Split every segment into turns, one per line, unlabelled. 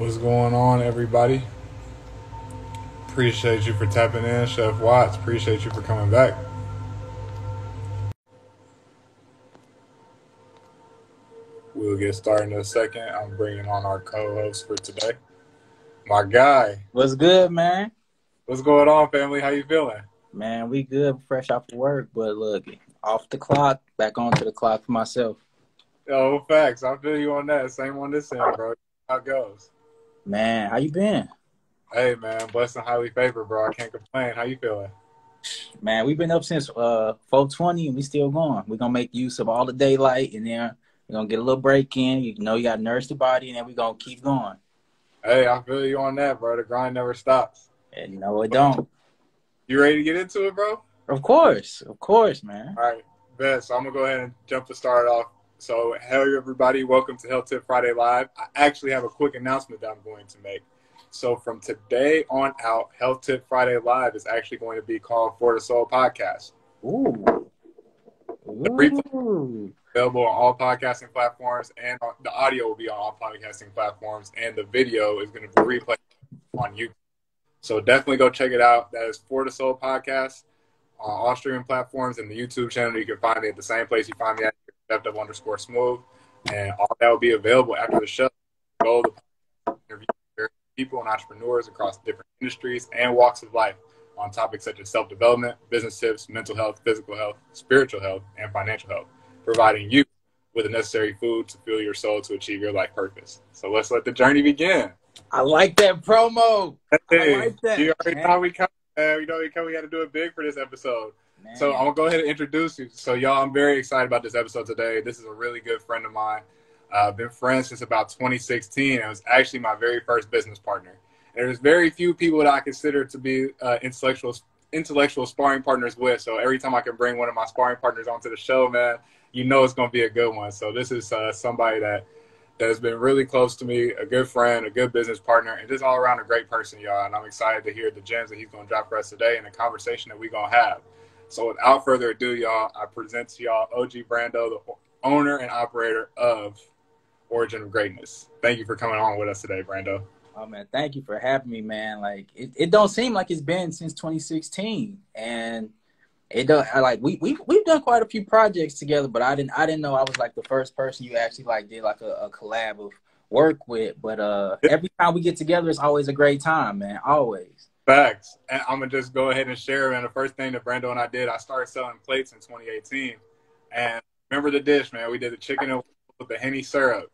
What's going on, everybody? Appreciate you for tapping in, Chef Watts. Appreciate you for coming back. We'll get started in a second. I'm bringing on our co-host for today, my guy.
What's good, man?
What's going on, family? How you feeling?
Man, we good, fresh off of work, but look, off the clock, back onto the clock for myself.
Oh, facts. I feel you on that. Same on this end, bro. How it goes?
Man, how you been?
Hey, man. Blessed and highly favored, bro. I can't complain. How you feeling?
Man, we've been up since 4:20 and we still going. We're going to make use of all the daylight, and then we're going to get a little break in. You know, you got to nourish the body, and then we're going to keep going.
Hey, I feel you on that, bro. The grind never stops.
And no, it don't.
You ready to get into it, bro?
Of course, man.
All right, bet. So I'm going to go ahead and jump the start off. So, hey, everybody. Welcome to Health Tip Friday Live. I actually have a quick announcement that I'm going to make. So from today on out, Health Tip Friday Live is actually going to be called For the Soul Podcast.
Ooh.
The replay is available on all podcasting platforms, and the audio will be on all podcasting platforms, and the video is going to be replayed on YouTube. So definitely go check it out. That is For the Soul Podcast on all streaming platforms, and the YouTube channel. You can find me at the same place you find me at, Step_smooth, and all that will be available after the show. Go to the interview people and entrepreneurs across different industries and walks of life on topics such as self-development, business tips, mental health, physical health, spiritual health, and financial health, providing you with the necessary food to fuel your soul to achieve your life purpose. So let's let the journey begin.
I like that promo.
Hey,
I like that.
You already know how we come. We had to do it big for this episode. Man. So I'm going to go ahead and introduce you. So, y'all, I'm very excited about this episode today. This is a really good friend of mine. I've been friends since about 2016, and it was actually my very first business partner. And there's very few people that I consider to be intellectual sparring partners with. So every time I can bring one of my sparring partners onto the show, man, you know it's going to be a good one. So this is somebody that has been really close to me, a good friend, a good business partner, and just all around a great person, y'all. And I'm excited to hear the gems that he's going to drop for us today and the conversation that we're going to have. So without further ado, y'all, I present to y'all OG Brando, the owner and operator of Origin of Greatness. Thank you for coming on with us today, Brando.
Oh man, thank you for having me, man. Like it don't seem like it's been since 2016, and it don't like we've done quite a few projects together, but I didn't know I was like the first person you actually like did like a collab of work with. But every time we get together, it's always a great time, man. Always.
Facts. And I'm gonna just go ahead and share, man. The first thing that Brando and I did, I started selling plates in 2018, and remember the dish, man. We did the chicken and with the Henny syrup.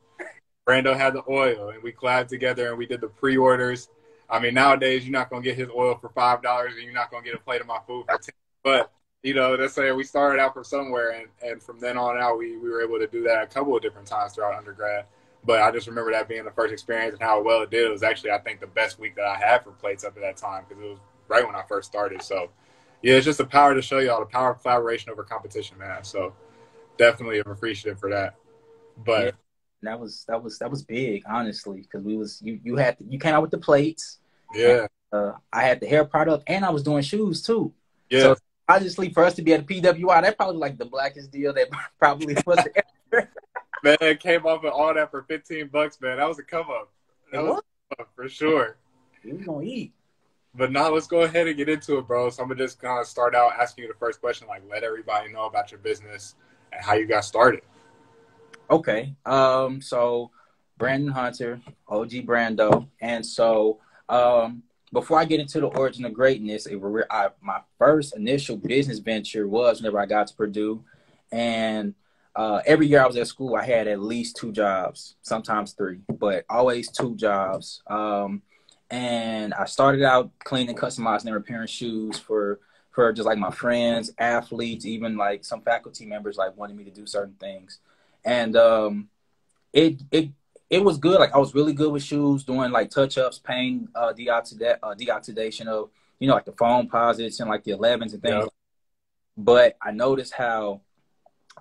Brando had the oil, and we collabed together, and we did the pre-orders. I mean, nowadays, you're not going to get his oil for $5, and you're not going to get a plate of my food for $10. But, you know, let's say we started out from somewhere, and from then on out, we were able to do that a couple of different times throughout undergrad. But I just remember that being the first experience and how well it did. It was actually, I think, the best week that I had for plates up at that time because it was right when I first started. So, yeah, it's just the power to show y'all the power of collaboration over competition, man. So, definitely am appreciative for that. But...
yeah. That was big, honestly, because you came out with the plates.
Yeah.
And, I had the hair product, and I was doing shoes too.
Yeah.
So obviously, for us to be at a PWI, that probably like the blackest deal that probably was ever.
Man, it came off of all that for $15, man. That was a come up. That was a come up for sure.
We was gonna eat.
But now let's go ahead and get into it, bro. So I'm gonna just kind of start out asking you the first question, like let everybody know about your business and how you got started.
Okay. So Brandon Hunter, OG Brando. And so before I get into the Origin of Greatness, my first initial business venture was whenever I got to Purdue. And every year I was at school, I had at least 2 jobs, sometimes 3, but always 2 jobs. And I started out cleaning, customizing, and repairing shoes for just like my friends, athletes, even like some faculty members like wanted me to do certain things. And it was good. Like I was really good with shoes, doing like touch-ups, paint, deoxidation of, you know, like the foam posits and like the 11s and things. Yeah. But I noticed how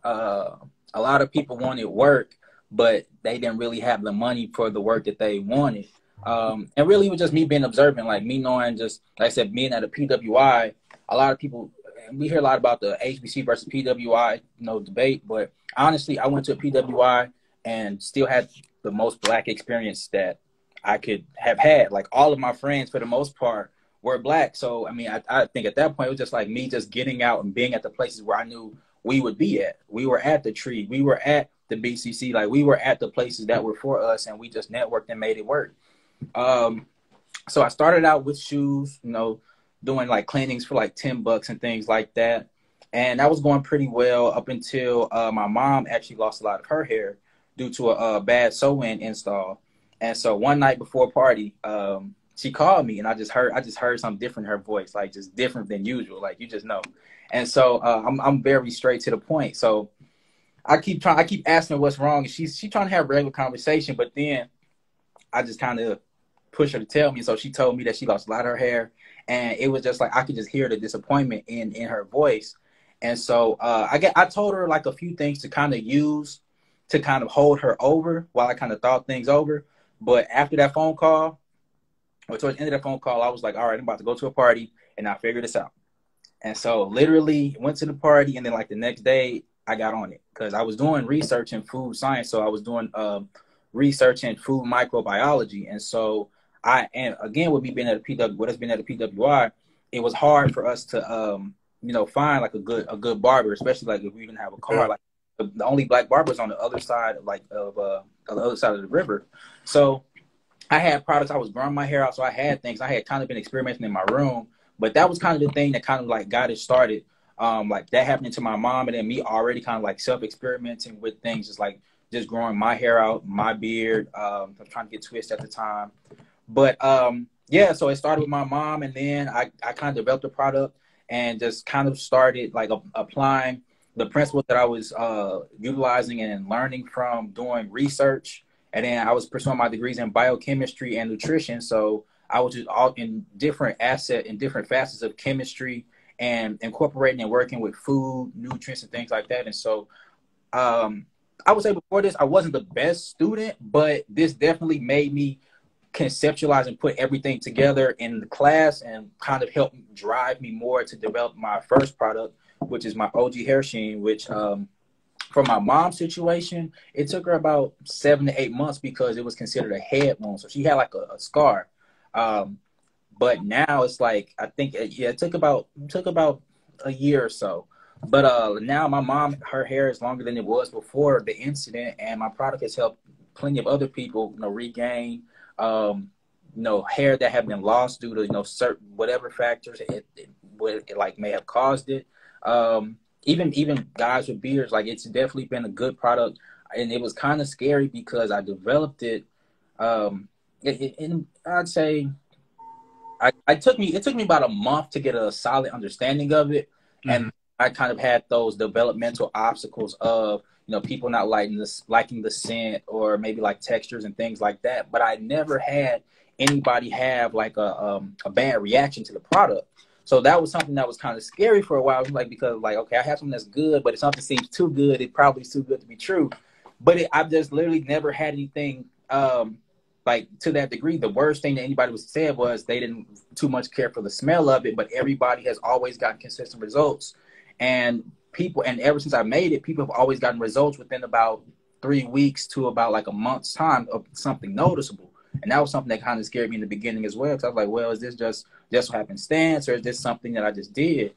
a lot of people wanted work, but they didn't really have the money for the work that they wanted. And really it was just me being observant, like me knowing, just like I said, being at a PWI, a lot of people, we hear a lot about the HBC versus PWI, debate, but honestly, I went to a PWI and still had the most black experience that I could have had. Like all of my friends, for the most part, were black. So I mean, I think at that point it was just like me just getting out and being at the places where I knew we would be at. We were at the tree. We were at the BCC. Like we were at the places that were for us, and we just networked and made it work. Um, so I started out with shoes, you know, doing like cleanings for like $10 and things like that. And that was going pretty well up until my mom actually lost a lot of her hair due to a bad sew-in install. And so one night before a party, she called me, and I just heard something different in her voice, like just different than usual, like you just know. And so I'm very straight to the point. So I keep asking her what's wrong, and she's trying to have a regular conversation, but then I just kind of push her to tell me. So she told me that she lost a lot of her hair, and it was just like I could just hear the disappointment in her voice. And so I told her like a few things to kind of use to kind of hold her over while I kind of thought things over. But after that phone call, or towards the end of that phone call, I was like, all right, I'm about to go to a party and I'll figure this out. And so literally went to the party, and then like the next day I got on it because I was doing research in food science. So I was doing research in food microbiology. And so and again, with me being at a PW, what has been at a PWI, it was hard for us to, you know, find like a good barber, especially like if we didn't have a car. Like the only black barbers on the other side, like of the other side of the river. So I had products. I was growing my hair out, so I had things. I had kind of been experimenting in my room, but that was kind of the thing that kind of like got it started. Like that happening to my mom, and then me already kind of like self-experimenting with things, just growing my hair out, my beard. I was trying to get twisted at the time. But yeah, so it started with my mom, and then I kind of developed a product and just kind of started like applying the principles that I was utilizing and learning from doing research. And then I was pursuing my degrees in biochemistry and nutrition. So I was just all in different facets of chemistry and incorporating and working with food, nutrients, and things like that. And so I would say before this, I wasn't the best student, but this definitely made me conceptualize and put everything together in the class and kind of helped drive me more to develop my first product, which is my OG hair sheen, which for my mom's situation, it took her about 7 to 8 months because it was considered a head wound. So she had like a scar. But now it's like, I think, yeah, it took about a year or so. But now my mom, her hair is longer than it was before the incident, and my product has helped plenty of other people, you know, regain, you know, hair that have been lost due to, you know, certain whatever factors it like may have caused it. Even guys with beards, like it's definitely been a good product, and it was kind of scary because I developed it. And I'd say it took me about a month to get a solid understanding of it, and I kind of had those developmental obstacles of, you know, people not liking the scent or maybe like textures and things like that. But I never had anybody have like a bad reaction to the product. So that was something that was kind of scary for a while, like, because like, okay, I have something that's good, but if something seems too good, it probably is too good to be true. But I've just literally never had anything like to that degree. The worst thing that anybody was said was they didn't too much care for the smell of it, but everybody has always gotten consistent results. And ever since I made it, people have always gotten results within about 3 weeks to about like a month's time of something noticeable. And that was something that kind of scared me in the beginning as well. Because I was like, well, is this just happenstance, or is this something that I just did?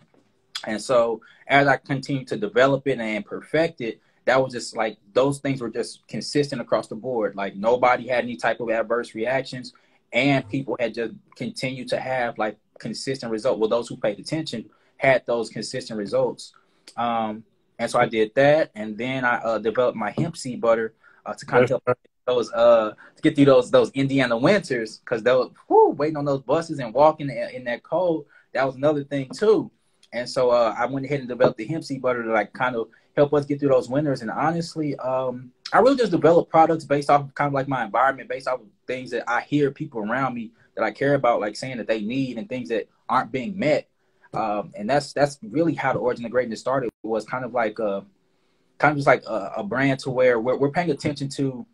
And so as I continued to develop it and perfect it, that was just like, those things were just consistent across the board. Like nobody had any type of adverse reactions, and people had just continued to have like consistent results. Well, those who paid attention had those consistent results. And so I did that. And then I developed my hemp seed butter to kind of help those to get through those Indiana winters, because they were waiting on those buses and walking in that cold. That was another thing too. And so I went ahead and developed the hemp seed butter to like kind of help us get through those winters. And honestly, I really just develop products based off kind of like my environment, based off of things that I hear people around me that I care about, like saying that they need, and things that aren't being met. And that's really how the Origin of Greatness started. It was kind of just like a brand to where we're paying attention to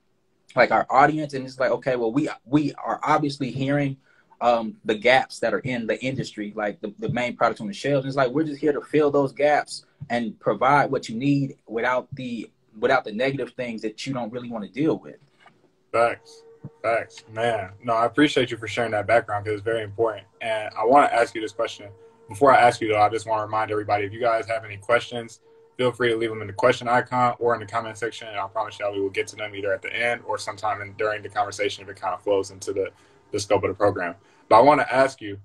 like our audience, and it's like, okay, well, we are obviously hearing the gaps that are in the industry, like the main products on the shelves. And it's like, we're just here to fill those gaps and provide what you need without the negative things that you don't really want to deal with.
Facts. Facts, man. No, I appreciate you for sharing that background because it's very important. And I want to ask you this question. Before I ask you, though, I just want to remind everybody, if you guys have any questions, feel free to leave them in the question icon or in the comment section. And I promise y'all we will get to them either at the end or sometime during the conversation if it kind of flows into the scope of the program. But I want to ask you,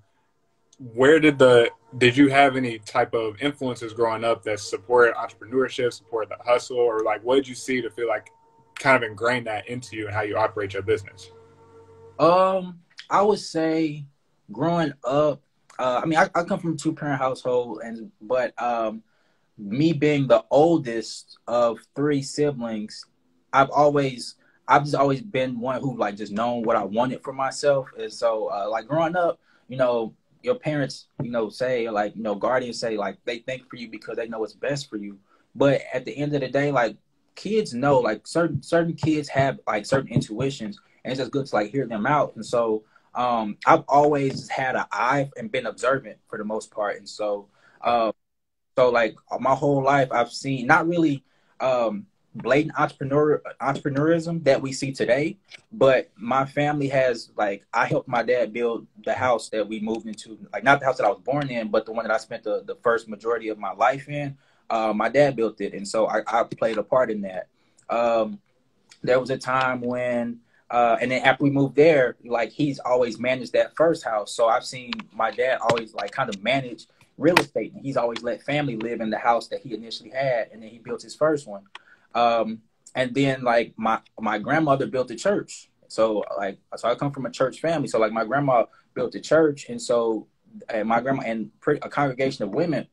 did you have any type of influences growing up that supported entrepreneurship, supported the hustle, or like what did you see to feel like kind of ingrained that into you and how you operate your business?
I would say growing up, I mean, I come from a two-parent household, but me being the oldest of three siblings, I've always I've just always been one who like just known what I wanted for myself. And so like growing up, you know, your parents, you know, say like, you know, guardians say like they think for you because they know what's best for you. But at the end of the day, like kids know like certain kids have like certain intuitions, and it's just good to like hear them out. And so I've always had an eye and been observant for the most part. And so so like my whole life, I've seen not really blatant entrepreneurism that we see today, but my family has like I helped my dad build the house that we moved into, like not the house that I was born in, but the one that I spent the first majority of my life in. My dad built it, and so I played a part in that. There was a time when, and then after we moved there, like he's always managed that first house, so I've seen my dad always like kind of manage real estate, and he's always let family live in the house that he initially had, and then he built his first one. And then like my grandmother built a church, so I come from a church family, so like my grandma built a church, and so and my grandma and a congregation of women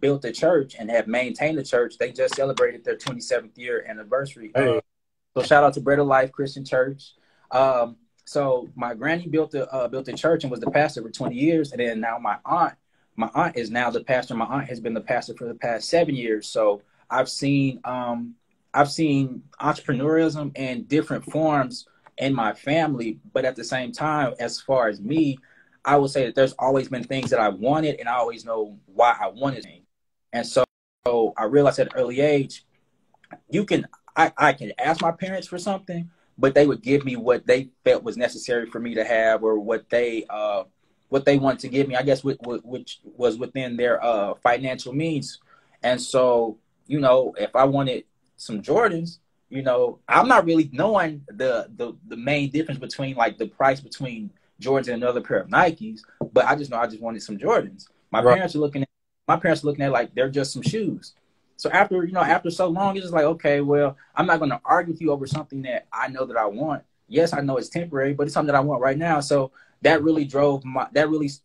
built a church and have maintained the church. They just celebrated their 27th year anniversary.
Hey.
So shout out to Bread of Life Christian Church. So my granny built a church and was the pastor for 20 years. And then now my aunt is now the pastor. My aunt has been the pastor for the past 7 years. So I've seen entrepreneurism in different forms in my family. But at the same time, as far as me, I would say that there's always been things that I wanted, and I always know why I wanted it. And so I realized at an early age, I can ask my parents for something, but they would give me what they felt was necessary for me to have, or what they wanted to give me, I guess, which was within their financial means. And so, you know, if I wanted some Jordans, you know, I'm not really knowing the main difference between like the price between Jordans and another pair of Nikes, but I just know I just wanted some Jordans. My parents are looking at like they're just some shoes. So after so long, it's just like, okay, well, I'm not going to argue with you over something that I know that I want. Yes, I know it's temporary, but it's something that I want right now. So that really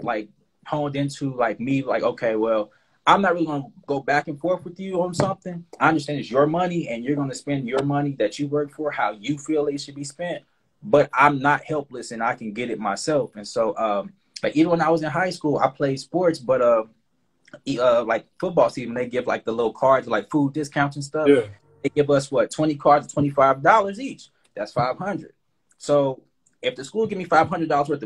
like honed into like me, like, okay, well, I'm not really going to go back and forth with you on something. I understand it's your money and you're going to spend your money that you work for how you feel it should be spent, but I'm not helpless and I can get it myself. And so, like even when I was in high school, I played sports, but like football season, they give like the little cards, like food discounts and stuff.
Yeah.
They give us 20 cards, $25 each. That's $500. So if the school give me $500 worth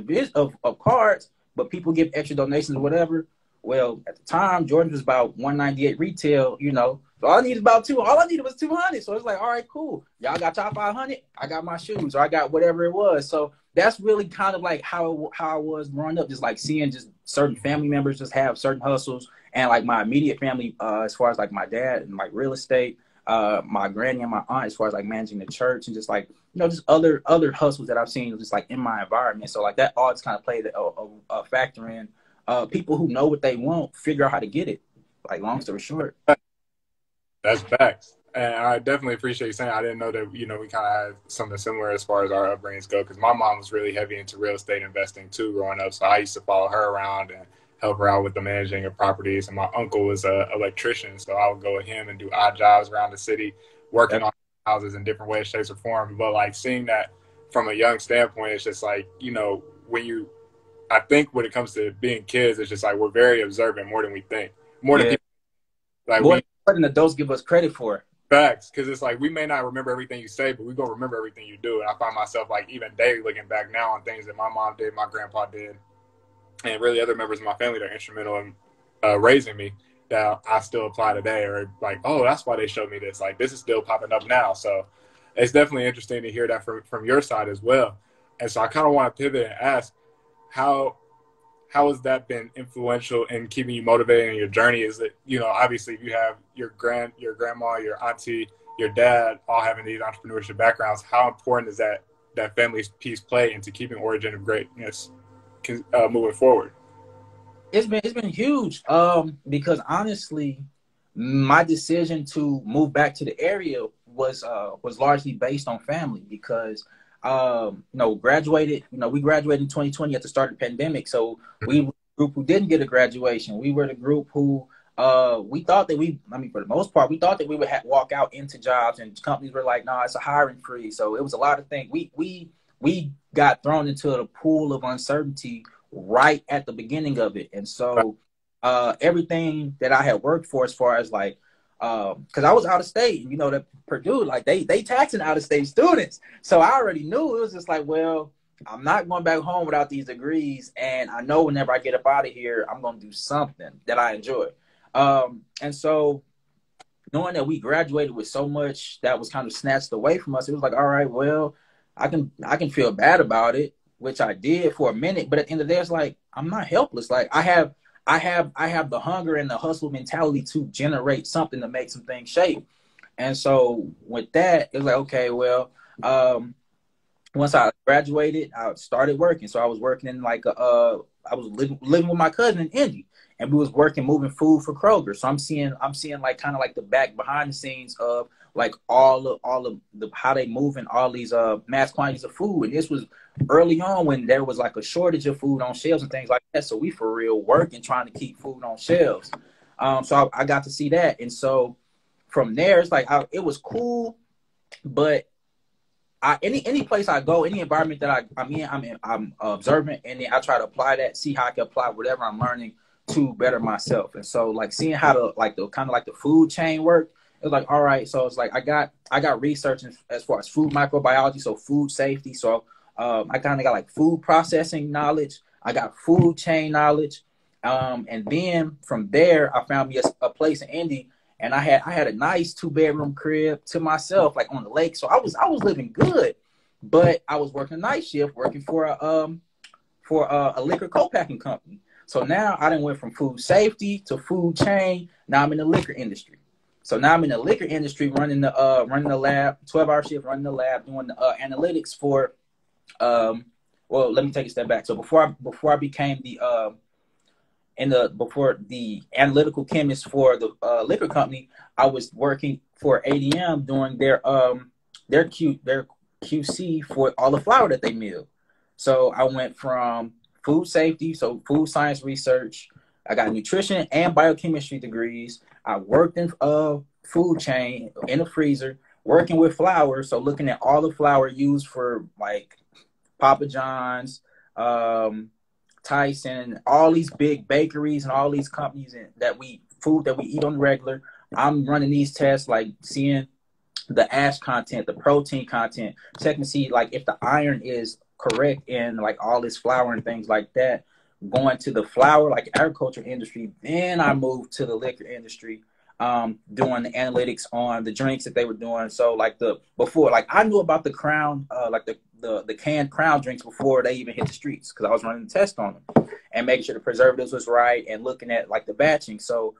of cards, but people give extra donations or whatever, well, at the time, Jordan was about $198 retail, you know. So all I needed was 200. So it's like, all right, cool. Y'all got y'all 500. I got my shoes, or I got whatever it was. So that's really kind of like how I was growing up, just like seeing just certain family members just have certain hustles. And like my immediate family, as far as like my dad and like real estate, my granny and my aunt, as far as like managing the church and just like, you know, just other hustles that I've seen just like in my environment. So like that all just kind of played a factor in people who know what they want, figure out how to get it. Like long story short.
That's facts. And I definitely appreciate you saying I didn't know that, you know, we kind of had something similar as far as our upbringings go, because my mom was really heavy into real estate investing too growing up. So I used to follow her around and help her out with the managing of properties. And my uncle was an electrician, so I would go with him and do odd jobs around the city, working on houses in different ways, shapes, or forms. But like seeing that from a young standpoint, it's just like, you know, I think when it comes to being kids, it's just like we're very observant more than we think. More than people, like
more than adults give us credit for.
Facts, because it's like we may not remember everything you say, but we're going to remember everything you do. And I find myself like even daily looking back now on things that my mom did, my grandpa did, and really other members of my family that are instrumental in raising me that I still apply today, or like, oh, that's why they showed me this. Like this is still popping up now. So it's definitely interesting to hear that from your side as well. And so I kind of want to pivot and ask, how has that been influential in keeping you motivated in your journey? Is it, you know, obviously you have your grandma, your auntie, your dad, all having these entrepreneurship backgrounds. How important is that family piece play into keeping Origin of Greatness moving forward?
It's been huge. Because honestly, my decision to move back to the area was largely based on family because graduated. We graduated in 2020 at the start of the pandemic. So we were the group who didn't get a graduation. We were the group who we thought that for the most part, we thought that we would walk out into jobs, and companies were like, "No, it's a hiring freeze." So it was a lot of things. We got thrown into the pool of uncertainty right at the beginning of it. And so everything that I had worked for, as far as like, because I was out of state, that Purdue, like they taxing out of state students. So I already knew it was just like, well, I'm not going back home without these degrees. And I know whenever I get up out of here, I'm going to do something that I enjoy. And so knowing that we graduated with so much that was kind of snatched away from us, it was like, all right, well, I can feel bad about it, which I did for a minute. But at the end of the day, it's like, I'm not helpless. Like I have the hunger and the hustle mentality to generate something to make some things shape. And so with that, it was like, okay, well, once I graduated, I started working. So I was working in I was living with my cousin in Indy, and we was moving food for Kroger. So I'm seeing like kind of like the back behind the scenes of like all of the how they moving all these mass quantities of food. And this was early on when there was like a shortage of food on shelves and things like that. So we for real working trying to keep food on shelves. So I got to see that, and so from there it's like it was cool, but any place I go, any environment that I'm observant, and then I try to apply that, see how I can apply whatever I'm learning to better myself. And so like seeing how the kind of like the food chain worked, it was like, all right, so it's like I got research as far as food microbiology, so food safety. So I kind of got like food processing knowledge. I got food chain knowledge. And then from there, I found me a place in Indy, and I had a nice 2-bedroom crib to myself, like on the lake. So I was living good, but I was working a night shift, working for a liquor co-packing company. So now I done went from food safety to food chain. Now I'm in the liquor industry. So now I'm in the liquor industry, running the lab, 12-hour shift, running the lab, doing the analytics for. Well, let me take a step back. So before I became before the analytical chemist for the liquor company, I was working for ADM doing their QC for all the flour that they mill. So I went from food safety, so food science research. I got nutrition and biochemistry degrees. I worked in food chain in a freezer, working with flour. So looking at all the flour used for like Papa John's, Tyson, all these big bakeries and all these companies that we eat on the regular. I'm running these tests, like seeing the ash content, the protein content, checking to see like if the iron is correct in like all this flour and things like that. Going to the flour, like agriculture industry. Then I moved to the liquor industry, doing the analytics on the drinks that they were doing. So like I knew about the Crown, like the canned Crown drinks before they even hit the streets, because I was running the test on them and making sure the preservatives was right and looking at like the batching. So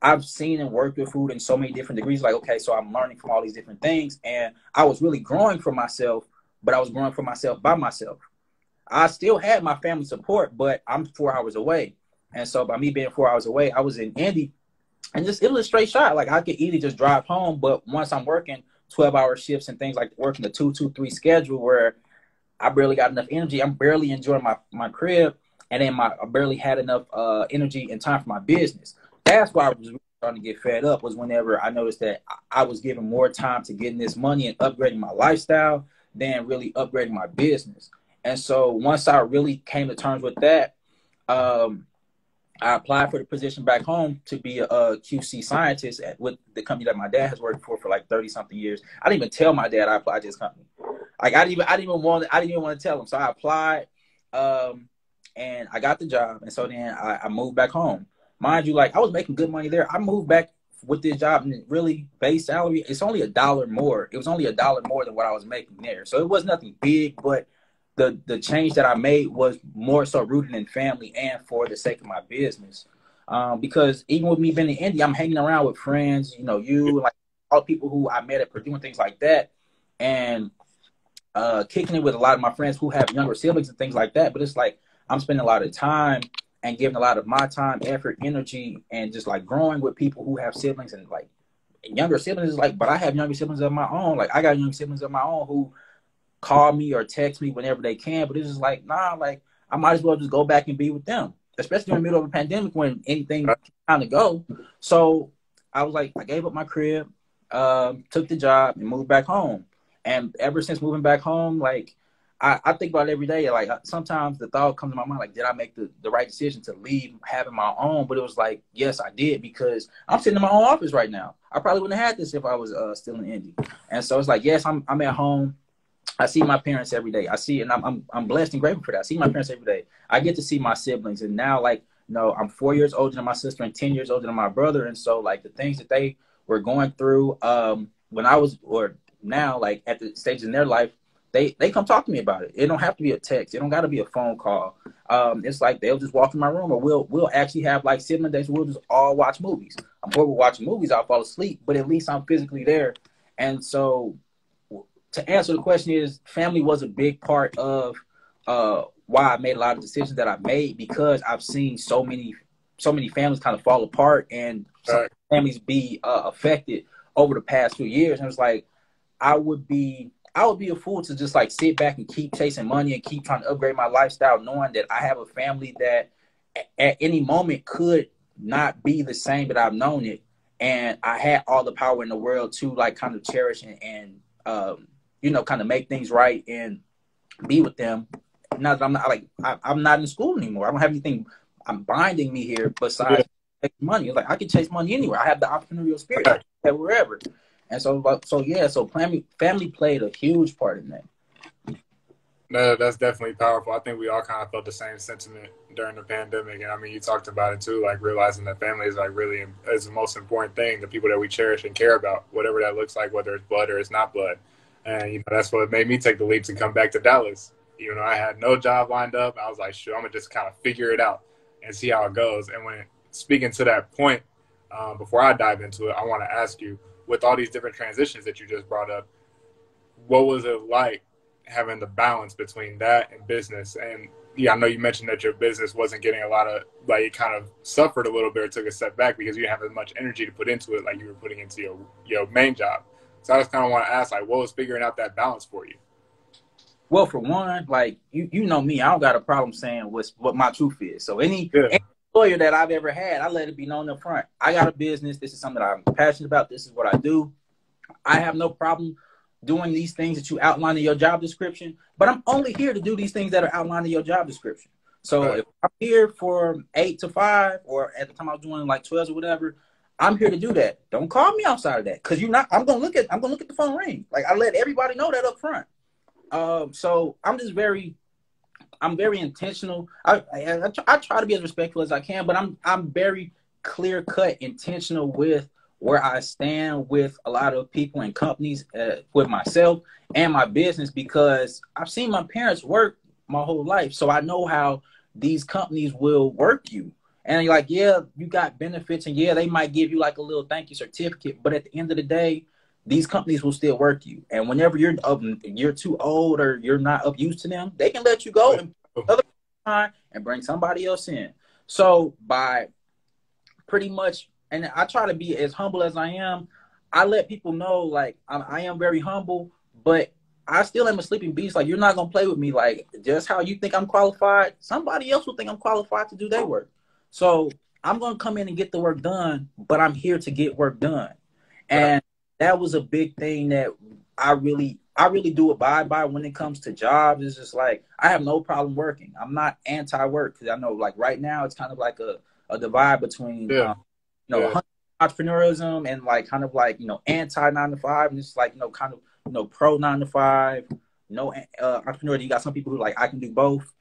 I've seen and worked with food in so many different degrees. Like, okay, so I'm learning from all these different things, and I was really growing for myself, but I was growing for myself by myself. I still had my family support, but I'm 4 hours away. And so by me being 4 hours away, I was in Indy, and it was a straight shot. Like I could either just drive home, but once I'm working 12-hour shifts and things like working the 2-2-3 schedule where I barely got enough energy, I'm barely enjoying my crib, and then I barely had enough energy and time for my business. That's why I was really starting to get fed up, was whenever I noticed that I was giving more time to getting this money and upgrading my lifestyle than really upgrading my business. And so once I really came to terms with that, I applied for the position back home to be a QC scientist with the company that my dad has worked for like 30-something years. I didn't even tell my dad I applied to this company. Like I didn't even want to tell him. So I applied, and I got the job. And so then I moved back home. Mind you, like I was making good money there. I moved back with this job, and really base salary, it's only $1 more. It was only $1 more than what I was making there. So it was nothing big, but the change that I made was more so rooted in family and for the sake of my business. Because even with me being in India, I'm hanging around with friends, like all the people who I met at Purdue and things like that, and kicking it with a lot of my friends who have younger siblings and things like that. But it's like I'm spending a lot of time and giving a lot of my time, effort, energy, and just like growing with people who have siblings and like younger siblings. Like, but I have younger siblings of my own. Like I got younger siblings of my own who call me or text me whenever they can. But it's just like, nah, like I might as well just go back and be with them, especially in the middle of a pandemic when anything can kind of go. So I was like, I gave up my crib, took the job, and moved back home. And ever since moving back home, like I think about it every day. Like sometimes the thought comes to my mind, like, did I make the right decision to leave having my own? But it was like, yes, I did, because I'm sitting in my own office right now. I probably wouldn't have had this if I was still in Indy. And so it's like, yes, I'm at home. I see my parents every day. I see, and I'm blessed and grateful for that. I see my parents every day. I get to see my siblings, and now, like, I'm 4 years older than my sister and 10 years older than my brother. And so, like, the things that they were going through when I was, or now, like, at the stage in their life, they come talk to me about it. It don't have to be a text. It don't got to be a phone call. It's like they'll just walk in my room, or we'll actually have like sibling days where we'll just all watch movies. I'm horrible watching movies. I'll fall asleep, but at least I'm physically there. And so, to answer the question, is family was a big part of why I made a lot of decisions that I made, because I've seen so many families kind of fall apart and some families be affected over the past few years. And it's like I would be a fool to just like sit back and keep chasing money and keep trying to upgrade my lifestyle, knowing that I have a family that at any moment could not be the same that I've known it. And I had all the power in the world to like kind of cherish and kind of make things right and be with them. Now that I'm not in school anymore. I don't have anything binding me here besides money. It's like I can chase money anywhere. I have the entrepreneurial spirit wherever. And so family played a huge part in that.
No, that's definitely powerful. I think we all kind of felt the same sentiment during the pandemic. And I mean, you talked about it too, like realizing that family is like really is the most important thing, the people that we cherish and care about, whatever that looks like, whether it's blood or it's not blood. And, that's what made me take the leap to come back to Dallas. I had no job lined up. I was like, sure, I'm going to just kind of figure it out and see how it goes. And speaking to that point, before I dive into it, I want to ask you, with all these different transitions that you just brought up, what was it like having the balance between that and business? And I know you mentioned that your business wasn't getting a lot of, like, it kind of suffered a little bit or took a step back because you didn't have as much energy to put into it like you were putting into your main job. So I just kind of want to ask, like, what was figuring out that balance for you?
Well, for one, like, you know me, I don't got a problem saying what my truth is. So any lawyer that I've ever had, I let it be known up front. I got a business. This is something that I'm passionate about. This is what I do. I have no problem doing these things that you outline in your job description, but I'm only here to do these things that are outlined in your job description. So if I'm here for 8 to 5, or at the time I was doing like 12 or whatever, I'm here to do that. Don't call me outside of that, because I'm gonna look at the phone ring. Like, I let everybody know that up front. So I'm very intentional. I try to be as respectful as I can, but I'm very clear cut, intentional with where I stand with a lot of people and companies, with myself and my business, because I've seen my parents work my whole life. So I know how these companies will work you. And you're like, yeah, you got benefits, and yeah, they might give you like a little thank you certificate, but at the end of the day, these companies will still work you. And whenever you're too old or you're not up used to them, they can let you go and another time and bring somebody else in. So by pretty much, and I try to be as humble as I am, I let people know, like, I am very humble, but I still am a sleeping beast. Like, you're not going to play with me. Like, just how you think I'm qualified, somebody else will think I'm qualified to do their work. So I'm going to come in and get the work done, but I'm here to get work done. And that was a big thing that I really do abide by when it comes to jobs. It's just like, I have no problem working. I'm not anti-work, because I know, like, right now it's kind of like a divide between, entrepreneurism and like kind of like, anti 9 to 5. And it's like, kind of, pro 9 to 5, entrepreneur. You got some people who like, I can do both.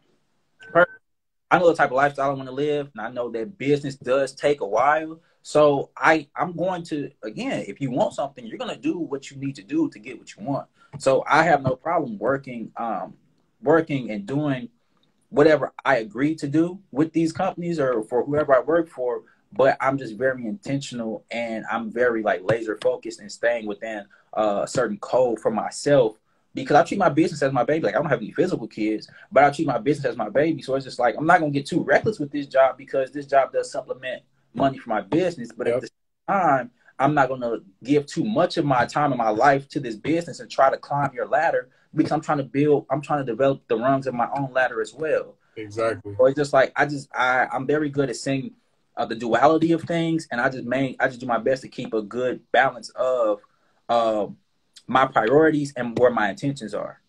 I know the type of lifestyle I want to live, and I know that business does take a while. So I'm going to, again, if you want something, you're going to do what you need to do to get what you want. So I have no problem working and doing whatever I agree to do with these companies or for whoever I work for. But I'm just very intentional, and I'm very like laser focused and staying within a certain code for myself, because I treat my business as my baby. Like, I don't have any physical kids, but I treat my business as my baby. So it's just like, I'm not going to get too reckless with this job, because this job does supplement money for my business. But at the same time, I'm not going to give too much of my time and my life to this business and try to climb your ladder, because I'm trying to develop the rungs of my own ladder as well.
Exactly.
So it's just like, I'm very good at seeing the duality of things, and I just do my best to keep a good balance of my priorities and where my intentions are.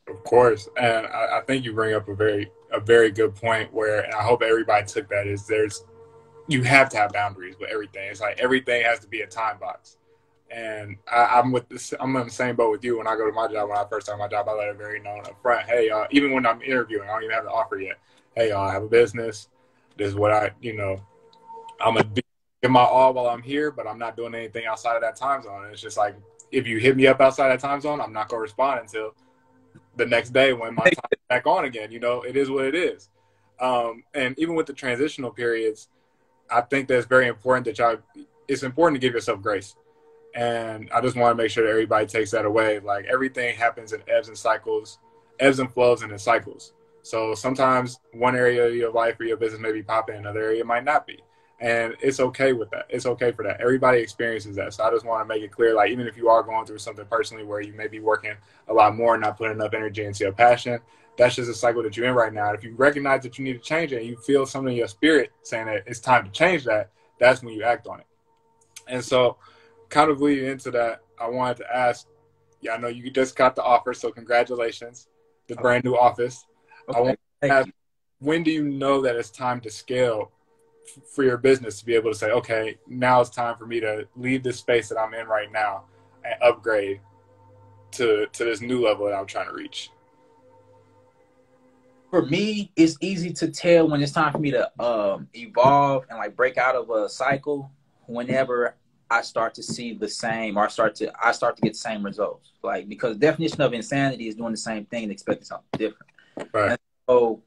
Of course, and I think you bring up a very good point where, and I hope everybody took that, is you have to have boundaries with everything. It's like everything has to be a time box. And I'm in the same boat with you. When I go to my job, when I first start my job, I let it very known up front. Hey, even when I'm interviewing, I don't even have the offer yet. Hey, I have a business. This is what I'm going to give my all while I'm here, but I'm not doing anything outside of that time zone. And it's just like, if you hit me up outside that time zone, I'm not going to respond until the next day when my time is back on again. It is what it is. And even with the transitional periods, I think that's very important it's important to give yourself grace. And I just want to make sure that everybody takes that away. Like, everything happens in ebbs and flows and in cycles. So sometimes one area of your life or your business may be popping, another area might not be. And it's okay with that. It's okay for that. Everybody experiences that. So I just want to make it clear, like, even if you are going through something personally where you may be working a lot more and not putting enough energy into your passion, that's just a cycle that you're in right now. And if you recognize that you need to change it and you feel something in your spirit saying that it's time to change that, that's when you act on it. And so, kind of leading into that, I wanted to ask, I know you just got the offer, so congratulations, the brand new office.
Okay.
I want to ask, when do you know that it's time to scale for your business to be able to say, okay, now it's time for me to leave this space that I'm in right now and upgrade to this new level that I'm trying to reach?
For me, it's easy to tell when it's time for me to evolve and like break out of a cycle whenever I start to see the same, or I start to get the same results. Like, because the definition of insanity is doing the same thing and expecting something different.
Right.
And so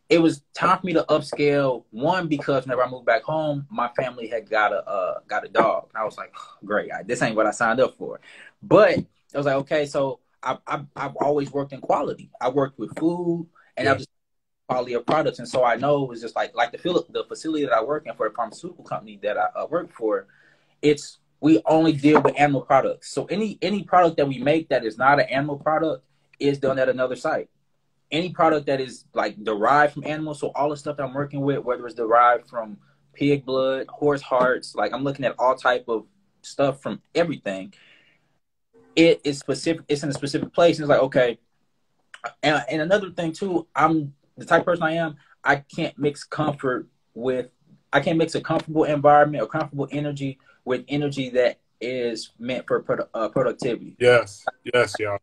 it was time for me to upscale. One, because whenever I moved back home, my family had got a dog. And I was like, oh, great, this ain't what I signed up for. But I was like, okay, so I've always worked in quality. I worked with food, and I just quality of products. And so I know it was just like the facility that I work in for a pharmaceutical company that I work for, we only deal with animal products. So any product that we make that is not an animal product is done at another site. Any product that is like derived from animals, so all the stuff that I'm working with, whether it's derived from pig blood, horse hearts, like I'm looking at all type of stuff from everything. It is specific. It's in a specific place. And it's like, okay. And another thing too, I'm the type of person I am. I can't mix a comfortable environment or comfortable energy with energy that is meant for productivity.
Yes, y'all.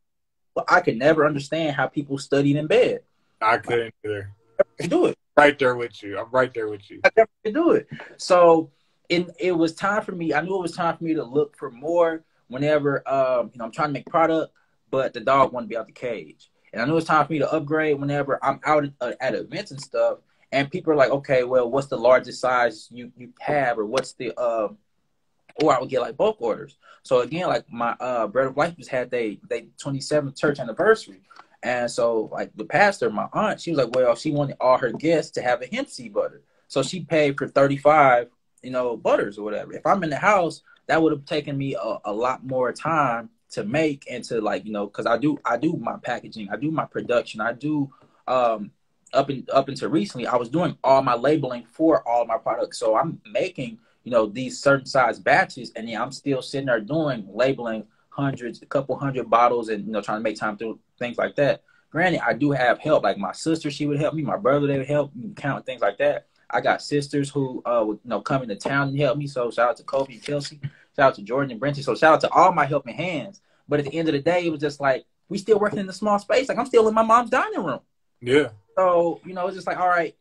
Well, I could never understand how people studied in bed.
I couldn't either.
Do it.
Right there with you. I'm right there with you.
I never could do it. So it was time for me. I knew it was time for me to look for more whenever I'm trying to make product, but the dog wanted to be out the cage. And I knew it was time for me to upgrade whenever I'm out at events and stuff. And people are like, okay, well, what's the largest size you have, or what's the or I would get like bulk orders. So again, like my Bread of Life just had they 27th church anniversary. And so like the pastor, my aunt, she was like, well, she wanted all her guests to have a hemp seed butter. So she paid for 35, butters or whatever. If I'm in the house, that would have taken me a lot more time to make and to because I do my packaging, I do my production, I do up until recently, I was doing all my labeling for all my products. So I'm making these certain size batches, and I'm still sitting there doing labeling a couple hundred bottles, and trying to make time through things like that. Granted, I do have help. Like my sister, she would help me. My brother, they would help me count things like that. I got sisters who would come into town and help me. So shout out to Kobe and Kelsey. Shout out to Jordan and Brenty. So shout out to all my helping hands. But at the end of the day, it was just like we still working in the small space. Like I'm still in my mom's dining room.
Yeah.
So it's just like, all right,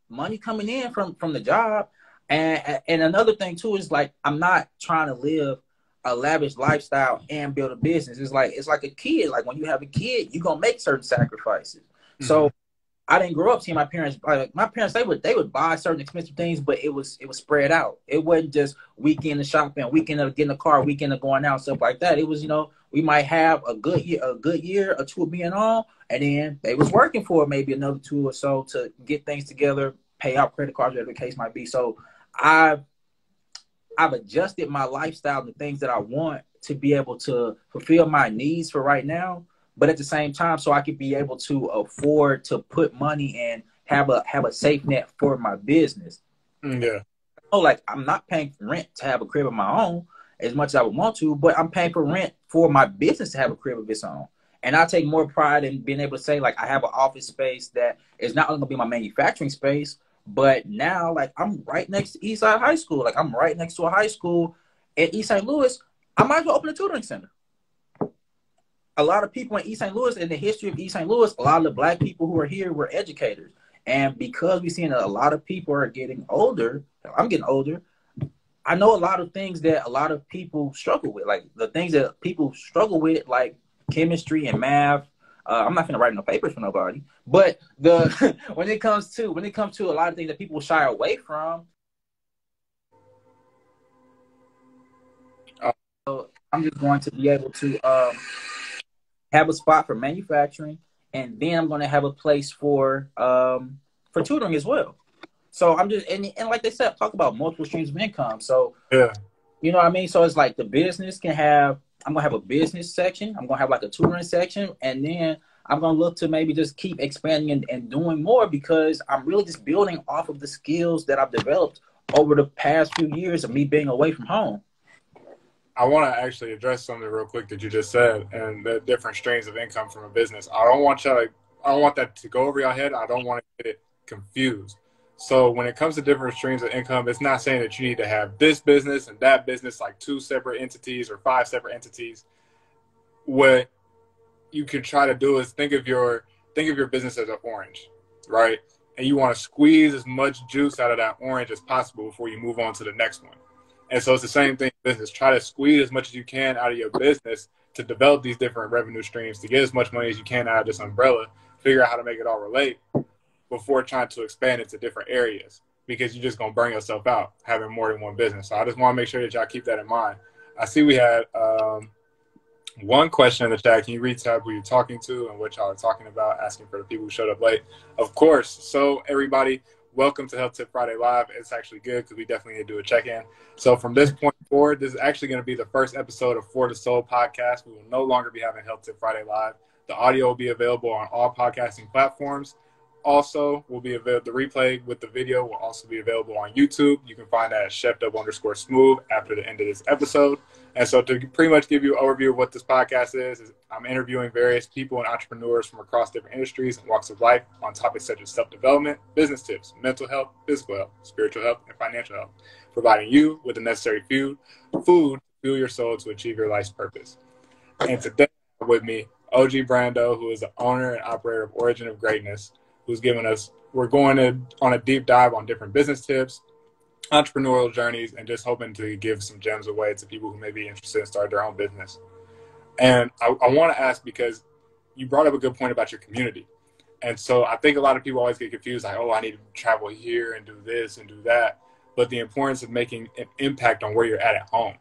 money coming in from the job. And another thing too is like I'm not trying to live a lavish lifestyle and build a business. It's like a kid. Like when you have a kid, you're gonna make certain sacrifices. So I didn't grow up seeing my parents. Like my parents, they would buy certain expensive things, but it was spread out. It wasn't just weekend of shopping, weekend of getting a car, weekend of going out, stuff like that. It was, we might have a good year or two of being on, and then they was working for maybe another 2 or so to get things together, pay out credit cards, whatever the case might be. So I've adjusted my lifestyle to things that I want to be able to fulfill my needs for right now, but at the same time, so I could be able to afford to put money and have a safe net for my business.
Yeah.
Oh, like I'm not paying for rent to have a crib of my own as much as I would want to, but I'm paying for rent for my business to have a crib of its own. And I take more pride in being able to say, like, I have an office space that is not only going to be my manufacturing space, but now, like, I'm right next to Eastside High School. Like, I'm right next to a high school in East St. Louis. I might as well open a tutoring center. A lot of people in East St. Louis, in the history of East St. Louis, a lot of the Black people who are here were educators. And because we're seeing that a lot of people are getting older, I'm getting older, I know a lot of things that a lot of people struggle with. Like, the things that people struggle with, like chemistry and math. I'm not gonna write no papers for nobody, but when it comes to a lot of things that people shy away from, so I'm just going to be able to have a spot for manufacturing, and then I'm going to have a place for tutoring as well. So I'm just and like they said, talk about multiple streams of income. So
yeah,
you know what I mean. So it's like the business can have. I'm gonna have a business section. I'm gonna have like a tutoring section, and then I'm gonna look to maybe just keep expanding and doing more because I'm really just building off of the skills that I've developed over the past few years of me being away from home.
I want to actually address something real quick that you just said, and the different streams of income from a business. I don't want that to go over your head. I don't want to get it confused. So when it comes to different streams of income, it's not saying that you need to have this business and that business, like 2 separate entities or 5 separate entities. What you can try to do is think of your business as an orange, right? And you want to squeeze as much juice out of that orange as possible before you move on to the next one. And so it's the same thing in business. Try to squeeze as much as you can out of your business to develop these different revenue streams, to get as much money as you can out of this umbrella, figure out how to make it all relate before trying to expand into different areas, because you're just going to burn yourself out having more than one business. So I just want to make sure that y'all keep that in mind. I see we had one question in the chat. Can you recap who you're talking to and what y'all are talking about, asking for the people who showed up late? Of course. So everybody, welcome to Health Tip Friday Live. It's actually good because we definitely need to do a check-in. So from this point forward, this is actually going to be the first episode of For the Soul podcast. We will no longer be having Health Tip Friday Live. The audio will be available on all podcasting platforms. Also, will be available. The replay with the video will also be available on YouTube. You can find that at chef_smooth after the end of this episode. And so to pretty much give you an overview of what this podcast is I'm interviewing various people and entrepreneurs from across different industries and walks of life on topics such as self-development, business tips, mental health, physical health, spiritual health, and financial health, providing you with the necessary food to fuel your soul to achieve your life's purpose. And today with me, OG Brando, who is the owner and operator of Origin of Greatness, who's giving us, we're going on a deep dive on different business tips, entrepreneurial journeys, and just hoping to give some gems away to people who may be interested in starting their own business. And I want to ask, because you brought up a good point about your community. And so I think a lot of people always get confused, like, oh, I need to travel here and do this and do that. But the importance of making an impact on where you're at home.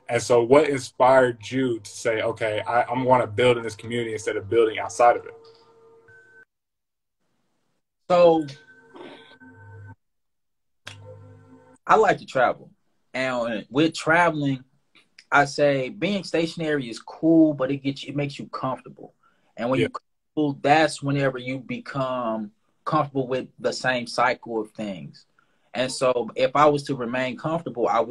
And so what inspired you to say, okay, I want to build in this community instead of building outside of it?
So I like to travel. And with traveling, I say being stationary is cool, but it makes you comfortable. And when you're comfortable, that's whenever you become comfortable with the same cycle of things. And so if I was to remain comfortable, I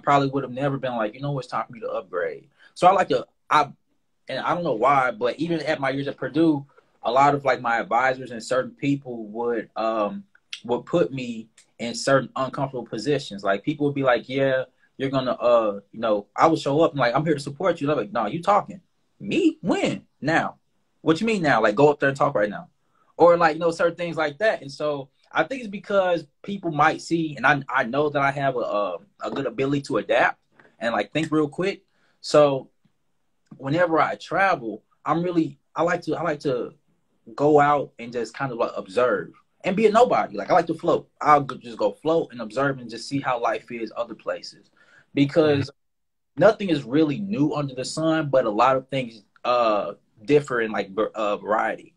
probably would have never been like, it's time for me to upgrade. So and I don't know why, but even at my years at Purdue, a lot of like my advisors and certain people would put me in certain uncomfortable positions. Like people would be like, yeah, you're gonna I would show up and like, I'm here to support you. I'm like, no, you talking. Me? When? Now. What you mean now? Like go up there and talk right now. Or like, certain things like that. And so I think it's because people might see, and I know that I have a good ability to adapt and like think real quick. So whenever I travel, I like to go out and just kind of like observe and be a nobody. Like I like to float. Just go float and observe and just see how life is other places, because nothing is really new under the sun, but a lot of things differ in like variety.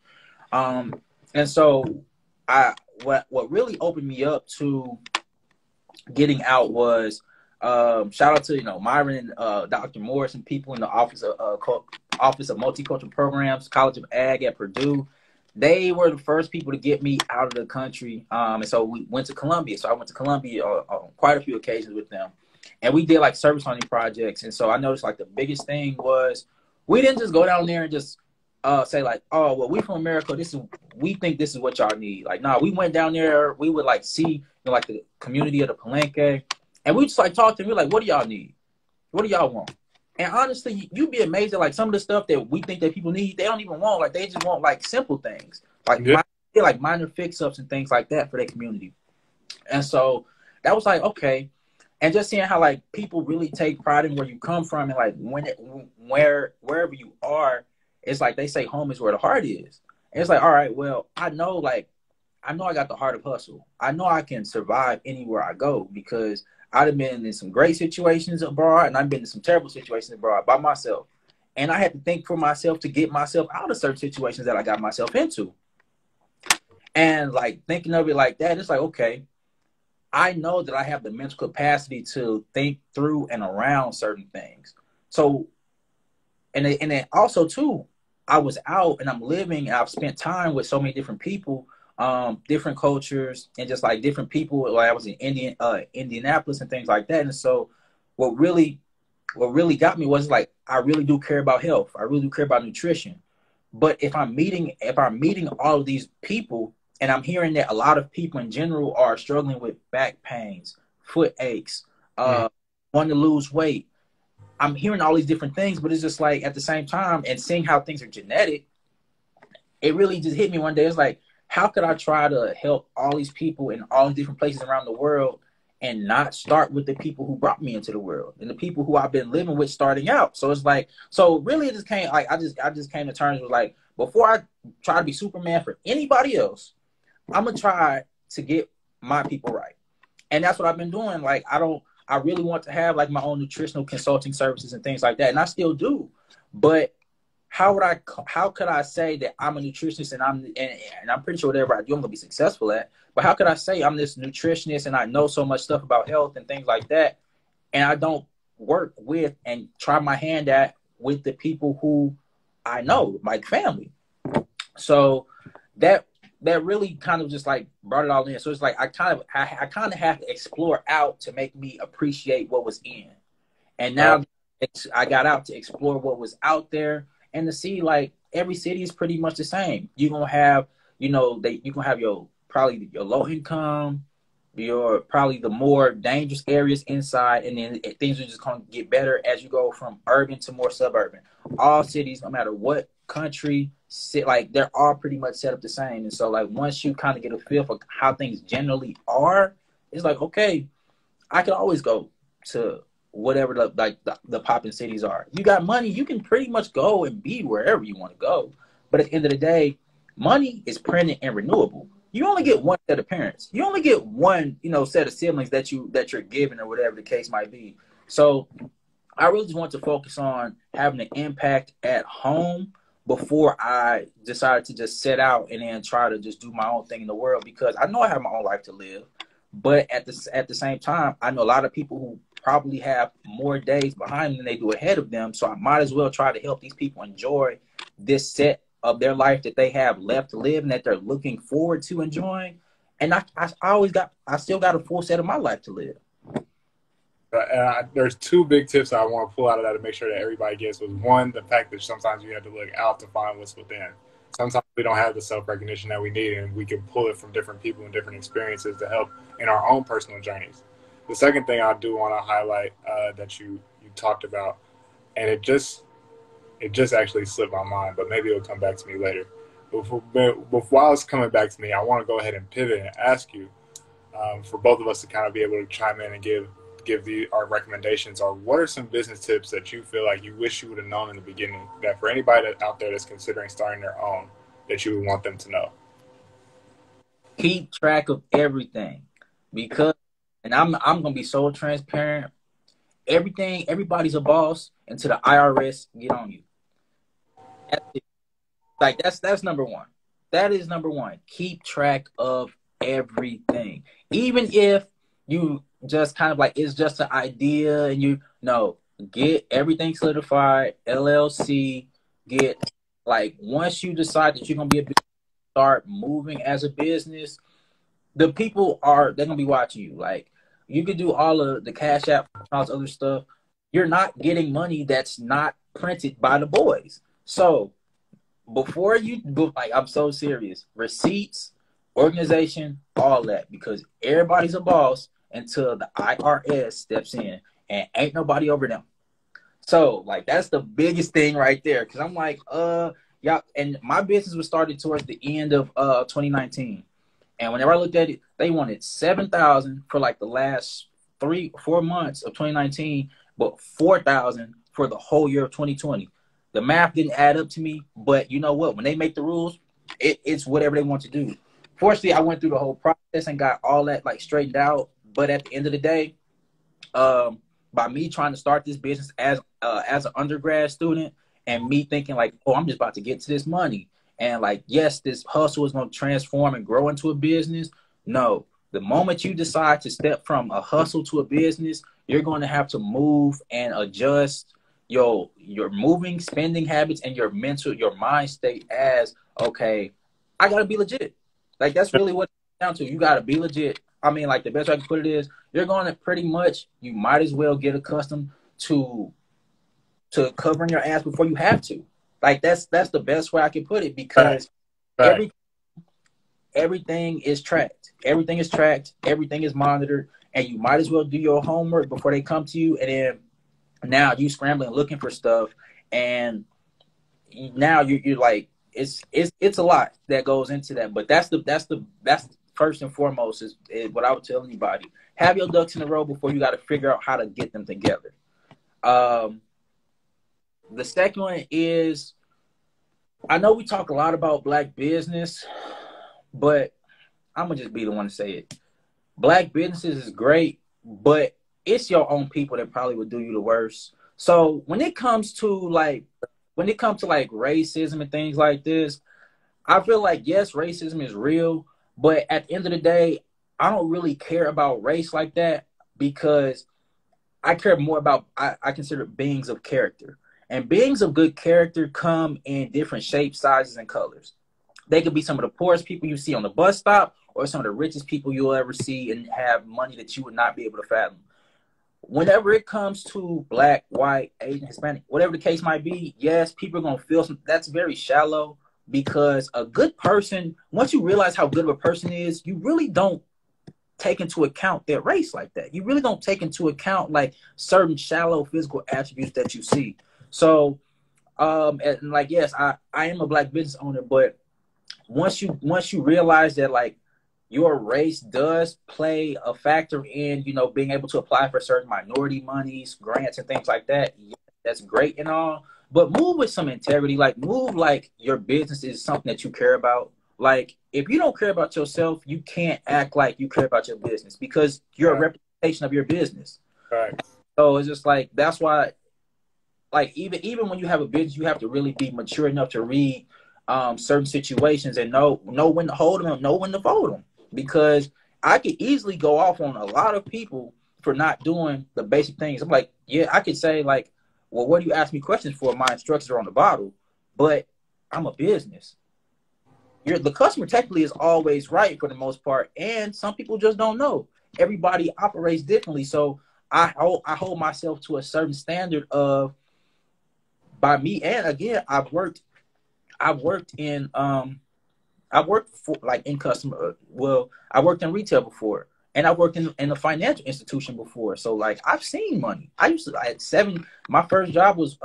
And so what really opened me up to getting out was shout out to Myron and Dr. Morris and people in the Office of Multicultural Programs, College of Ag at Purdue. They were the first people to get me out of the country, and so we went to Columbia. So I went to Columbia on quite a few occasions with them, and we did like service hunting projects. And so I noticed like the biggest thing was we didn't just go down there and just say like, oh well, we from America. We think this is what y'all need. Like, nah, we went down there. We would like see like the community of the Palenque, and we just like talk to them. We're like, what do y'all need? What do y'all want? And honestly, you'd be amazed at like some of the stuff that we think that people need. They don't even want. Like they just want like simple things, like minor fix-ups and things like that for their community. And so that was like okay, and just seeing how like people really take pride in where you come from, and like wherever you are, it's like they say home is where the heart is. And it's like, all right, well, I know I got the heart of hustle. I know I can survive anywhere I go because I've been in some great situations abroad, and I've been in some terrible situations abroad by myself. And I had to think for myself to get myself out of certain situations that I got myself into. And like thinking of it like that, it's like, okay, I know that I have the mental capacity to think through and around certain things. So, and then also too, I was out and I'm living and I've spent time with so many different people, different cultures, and just like different people. Like I was in Indianapolis and things like that. And so what really got me was like, I really do care about health. I really do care about nutrition. But if I'm meeting all of these people and I'm hearing that a lot of people in general are struggling with back pains, foot aches, wanting to lose weight, I'm hearing all these different things, but it's just like at the same time and seeing how things are genetic, it really just hit me one day. It's like, how could I try to help all these people in all these different places around the world and not start with the people who brought me into the world and the people who I've been living with starting out? So it's like, so really it just came, like, I just came to terms with like, before I try to be Superman for anybody else, I'm going to try to get my people right. And that's what I've been doing. Like, I really want to have like my own nutritional consulting services and things like that. And I still do. But how could I say that I'm a nutritionist and I'm pretty sure whatever I do, I'm going to be successful at. But how could I say I'm this nutritionist and I know so much stuff about health and things like that, and I don't work with and try my hand at with the people who I know, like family? So that really kind of just like brought it all in. So it's like I kind of have to explore out to make me appreciate what was in. And now I got out to explore what was out there and to see like every city is pretty much the same. You're gonna have, you're gonna have your low income, your probably the more dangerous areas inside, and then things are just gonna get better as you go from urban to more suburban. All cities, no matter what country, like they're all pretty much set up the same. And so like once you kind of get a feel for how things generally are, it's like, okay, I can always go to whatever the popping cities are. You got money, you can pretty much go and be wherever you want to go. But at the end of the day, money is printed and renewable. You only get one set of parents. You only get one, set of siblings that you're given, or whatever the case might be. So I really just want to focus on having an impact at home before I decided to just set out and then try to just do my own thing in the world, because I know I have my own life to live. But at the same time, I know a lot of people who probably have more days behind them than they do ahead of them. So I might as well try to help these people enjoy this set of their life that they have left to live and that they're looking forward to enjoying. And I still got a full set of my life to live.
There's two big tips I want to pull out of that to make sure that everybody gets. Was one, the fact that sometimes you have to look out to find what's within. Sometimes we don't have the self-recognition that we need, and we can pull it from different people and different experiences to help in our own personal journeys. The second thing I do want to highlight that you talked about, and it just actually slipped my mind, but maybe it'll come back to me later. while it's coming back to me, I want to go ahead and pivot and ask you, for both of us to kind of be able to chime in and give our recommendations. Or what are some business tips that you feel like you wish you would have known in the beginning, that for anybody out there that's considering starting their own, that you would want them to know?
Keep track of everything, because, and I'm gonna be so transparent. Everybody's a boss until the IRS get on you. That's it. Like that's number one. That is number one. Keep track of everything. Even if you just kind of like, it's just an idea and you know, get everything solidified, LLC, get, like, once you decide that you're gonna be a business, start moving as a business, the people they're gonna be watching you. Like, you could do all of the cash app, all this other stuff. You're not getting money that's not printed by the boys. So before you book, like, I'm so serious. Receipts, organization, all that, because everybody's a boss until the IRS steps in and ain't nobody over them. So, like, that's the biggest thing right there. Cause I'm like, yeah, and my business was started towards the end of 2019. And whenever I looked at it, they wanted $7,000 for like the last 3-4 months of 2019, but $4,000 for the whole year of 2020. The math didn't add up to me, but you know what? When they make the rules, it's whatever they want to do. Fortunately, I went through the whole process and got all that like straightened out. But at the end of the day, by me trying to start this business as an undergrad student, and me thinking like, oh, I'm just about to get to this money, and like, yes, this hustle is going to transform and grow into a business. No, the moment you decide to step from a hustle to a business, you're going to have to move and adjust your moving, spending habits, and your mind state as, okay, I gotta be legit. Like, that's really what it's down to. You gotta be legit. I mean, like, the best way I can put it is, you're going to pretty much, you might as well get accustomed to covering your ass before you have to. Like, that's the best way I can put it, because
Right.
everything is tracked. Everything is tracked. Everything is monitored, and you might as well do your homework before they come to you. And then now you scrambling looking for stuff, and now you're like, it's a lot that goes into that. But that's first and foremost is what I would tell anybody: have your ducks in a row before you got to figure out how to get them together. The second one is, I know we talk a lot about Black business, but I'm gonna just be the one to say it. Black businesses is great, but it's your own people that probably would do you the worst. So when it comes to like racism and things like this, I feel like, yes, racism is real, but at the end of the day, I don't really care about race like that, because I care more about, I consider beings of character. And beings of good character come in different shapes, sizes, and colors. They could be some of the poorest people you see on the bus stop, or some of the richest people you'll ever see and have money that you would not be able to fathom. Whenever it comes to Black, white, Asian, Hispanic, whatever the case might be, yes, people are going to feel that's very shallow, because a good person, once you realize how good of a person is, you really don't take into account their race like that. You really don't take into account like certain shallow physical attributes that you see. So, and like, yes, I am a Black business owner, but once you realize that like your race does play a factor in, you know, being able to apply for certain minority monies, grants, and things like that, yeah, that's great and all, but move with some integrity. Like, move like your business is something that you care about. Like, if you don't care about yourself, you can't act like you care about your business, because you're a representation of your business.
Right.
So it's just like, that's why, like, even when you have a business, you have to really be mature enough to read certain situations and know when to hold them and know when to fold them. Because I could easily go off on a lot of people for not doing the basic things. I'm like, yeah, I could say like, well, what do you ask me questions for? My instructions are on the bottle, but I'm a business. The customer technically is always right for the most part, and some people just don't know. Everybody operates differently, so I hold myself to a certain standard of, by me. And again, I've worked in I worked for like in customer. Well, I worked in retail before, and I worked in a financial institution before. So like, I've seen money. I at 7. My first job was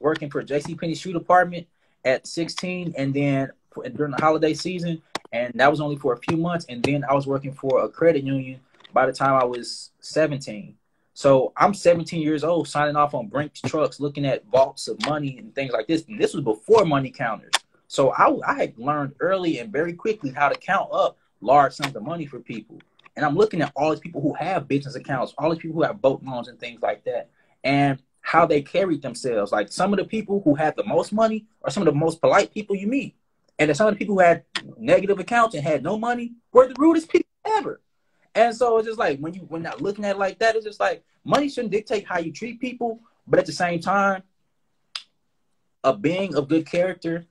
working for JCPenney shoe department at 16, and then during the holiday season, and that was only for a few months. And then I was working for a credit union by the time I was 17. So I'm 17 years old, signing off on Brinks trucks, looking at vaults of money and things like this. And this was before money counters. So I had learned early and very quickly how to count up large sums of money for people. And I'm looking at all these people who have business accounts, all these people who have boat loans and things like that, and how they carried themselves. Like some of the people who had the most money are some of the most polite people you meet. And then some of the people who had negative accounts and had no money were the rudest people ever. And so it's just like when not looking at it like that, it's just like money shouldn't dictate how you treat people, but at the same time, a being of good character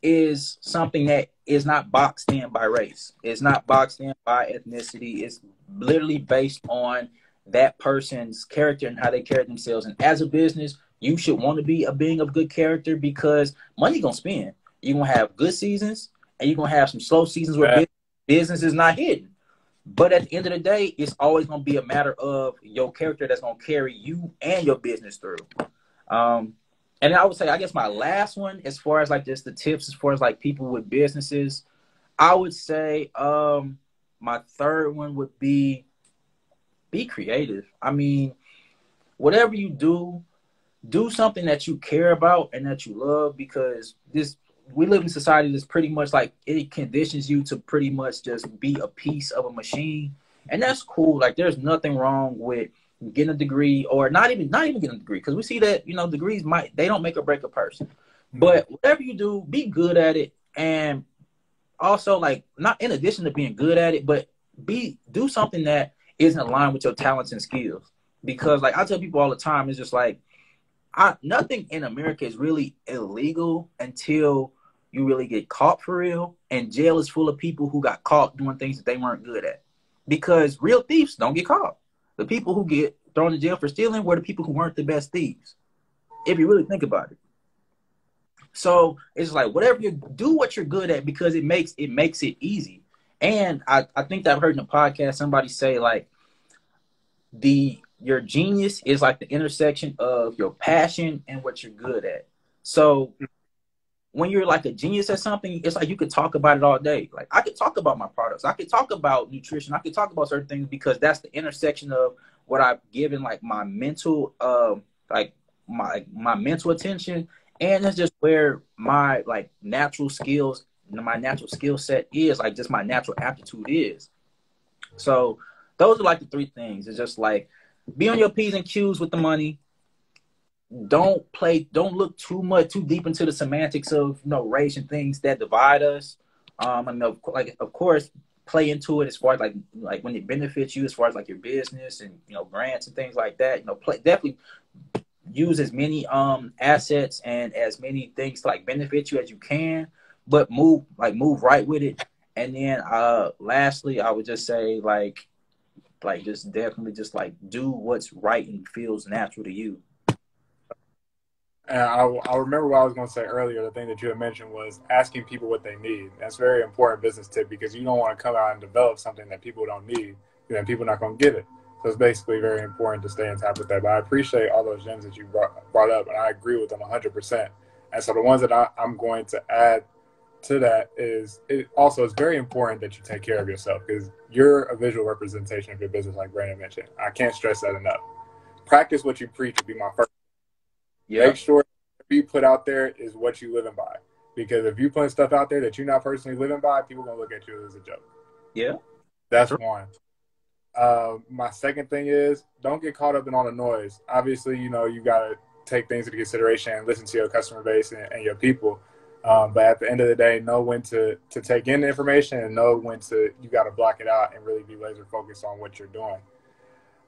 is something that is not boxed in by race. It's not boxed in by ethnicity. It's literally based on that person's character and how they carry themselves. And as a business, you should want to be a being of good character because money gonna spend. You're gonna have good seasons and you're gonna have some slow seasons where business is not hidden. But at the end of the day, it's always going to be a matter of your character that's going to carry you and your business through. And I would say, I guess my last one, as far as like just the tips, as far as like people with businesses, I would say my third one would be creative. I mean, whatever you do something that you care about and that you love, because we live in a society that's pretty much like it conditions you to pretty much just be a piece of a machine. And that's cool. Like there's nothing wrong with getting a degree or not even getting a degree. Cause we see that, degrees they don't make or break a person, but whatever you do, be good at it. And also like not in addition to being good at it, but do something that isn't aligned with your talents and skills. Because like I tell people all the time, it's just like, nothing in America is really illegal until you really get caught for real. And jail is full of people who got caught doing things that they weren't good at. Because real thieves don't get caught. The people who get thrown in jail for stealing were the people who weren't the best thieves, if you really think about it. So it's like whatever you do, what you're good at, because it makes it easy. And I think that I've heard in a podcast somebody say like your genius is like the intersection of your passion and what you're good at. So when you're like a genius at something, it's like you could talk about it all day. Like I could talk about my products. I could talk about nutrition. I could talk about certain things because that's the intersection of what I've given like my mental, like my mental attention. And it's just where my like natural skills, my natural skill set is, like just my natural aptitude is. So those are like the three things. It's just like, be on your P's and Q's with the money. Don't look too deep into the semantics of race and things that divide us. And of course, play into it as far as like when it benefits you, as far as like your business and grants and things like that. Definitely use as many assets and as many things to like benefit you as you can, but move right with it. And then lastly, I would just say like just definitely just like do what's right and feels natural to you.
And I remember what I was going to say earlier. The thing that you had mentioned was asking people what they need. That's a very important business tip because you don't want to come out and develop something that people don't need. Then people are not going to get it. So it's basically very important to stay in touch with that. But I appreciate all those gems that you brought up, and I agree with them 100%. And so the ones that I'm going to add to that is it also is very important that you take care of yourself because you're a visual representation of your business, like Brandon mentioned. I can't stress that enough. Practice what you preach would be my first. Yep. Make sure what you put out there is what you living by. Because if you put stuff out there that you're not personally living by, people are going to look at you as a joke.
Yeah.
That's one. My second thing is don't get caught up in all the noise. Obviously, you got to take things into consideration and listen to your customer base and your people. But at the end of the day, know when to take in the information and know when you got to block it out and really be laser focused on what you're doing.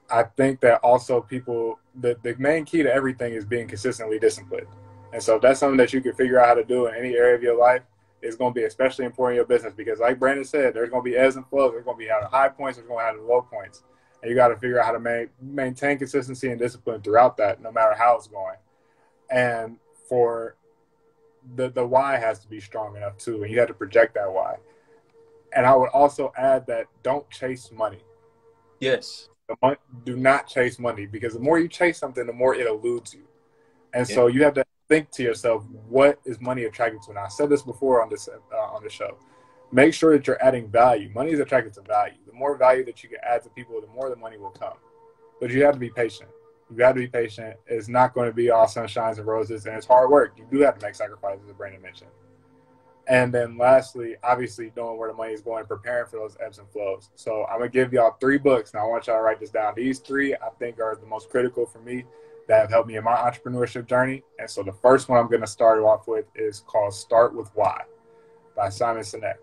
I think that also people, the main key to everything is being consistently disciplined. And so if that's something that you can figure out how to do in any area of your life, it's going to be especially important in your business because like Brandon said, there's going to be ebbs and flows. There's going to be high points. There's going to have low points. And you got to figure out how to maintain consistency and discipline throughout that, no matter how it's going. And for the why has to be strong enough too. And you have to project that why. And I would also add that don't chase money.
Yes.
Do not chase money because the more you chase something, the more it eludes you. And so you have to think to yourself, what is money attracted to? And I said this before on the show. Make sure that you're adding value. Money is attracted to value. The more value that you can add to people, the more the money will come. But you have to be patient. You got to be patient. It's not going to be all sunshines and roses, and it's hard work. You do have to make sacrifices, as Brandon mentioned. And then lastly, obviously knowing where the money is going, preparing for those ebbs and flows. So I'm going to give y'all 3 books. Now I want y'all to write this down. These 3, I think, are the most critical for me that have helped me in my entrepreneurship journey. And so the first one I'm going to start off with is called Start With Why by Simon Sinek.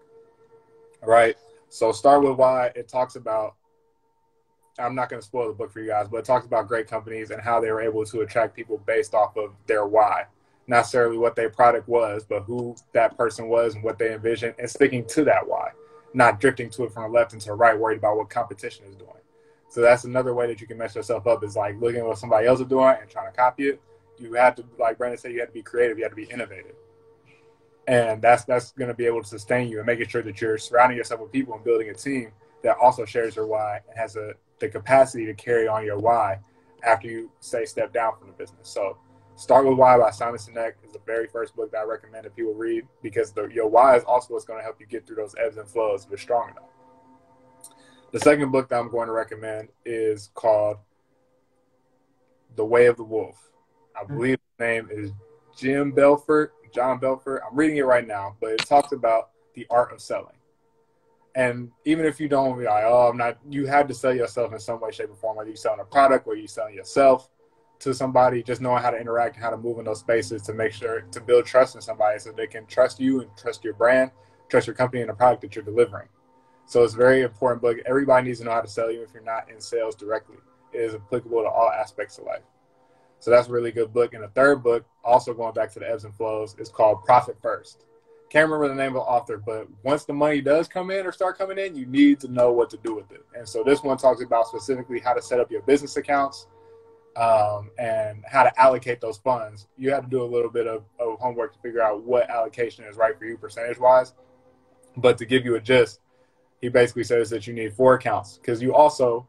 All right. So Start With Why, it talks about, I'm not going to spoil the book for you guys, but it talks about great companies and how they were able to attract people based off of their why. Not necessarily what their product was, but who that person was and what they envisioned, and sticking to that why, not drifting to it from the left and to the right, worried about what competition is doing. So that's another way that you can mess yourself up, is like looking at what somebody else is doing and trying to copy it. You have to, like Brandon said, you have to be creative. You have to be innovative. And that's going to be able to sustain you, and making sure that you're surrounding yourself with people and building a team that also shares your why and has the capacity to carry on your why after you, say, step down from the business. So Start With Why by Simon Sinek is the very first book that I recommend that people read, because your why is also what's going to help you get through those ebbs and flows if you're strong enough. The second book that I'm going to recommend is called The Way of the Wolf. I believe the name is John Belfort. I'm reading it right now, but it talks about the art of selling. And even if you don't be like, oh, I'm not, you have to sell yourself in some way, shape, or form, whether you're selling a product or you're selling yourself to somebody, just knowing how to interact and how to move in those spaces to make sure to build trust in somebody so they can trust you and trust your brand, trust your company and the product that you're delivering. So it's a very important book. Everybody needs to know how to sell, even if you're not in sales directly. It is applicable to all aspects of life. So that's a really good book. And the third book, also going back to the ebbs and flows, is called Profit First. Can't remember the name of the author, but once the money does come in or start coming in, you need to know what to do with it. And so this one talks about specifically how to set up your business accounts and how to allocate those funds. You have to do a little bit of homework to figure out what allocation is right for you percentage-wise. But to give you a gist, he basically says that you need 4 accounts, because you also,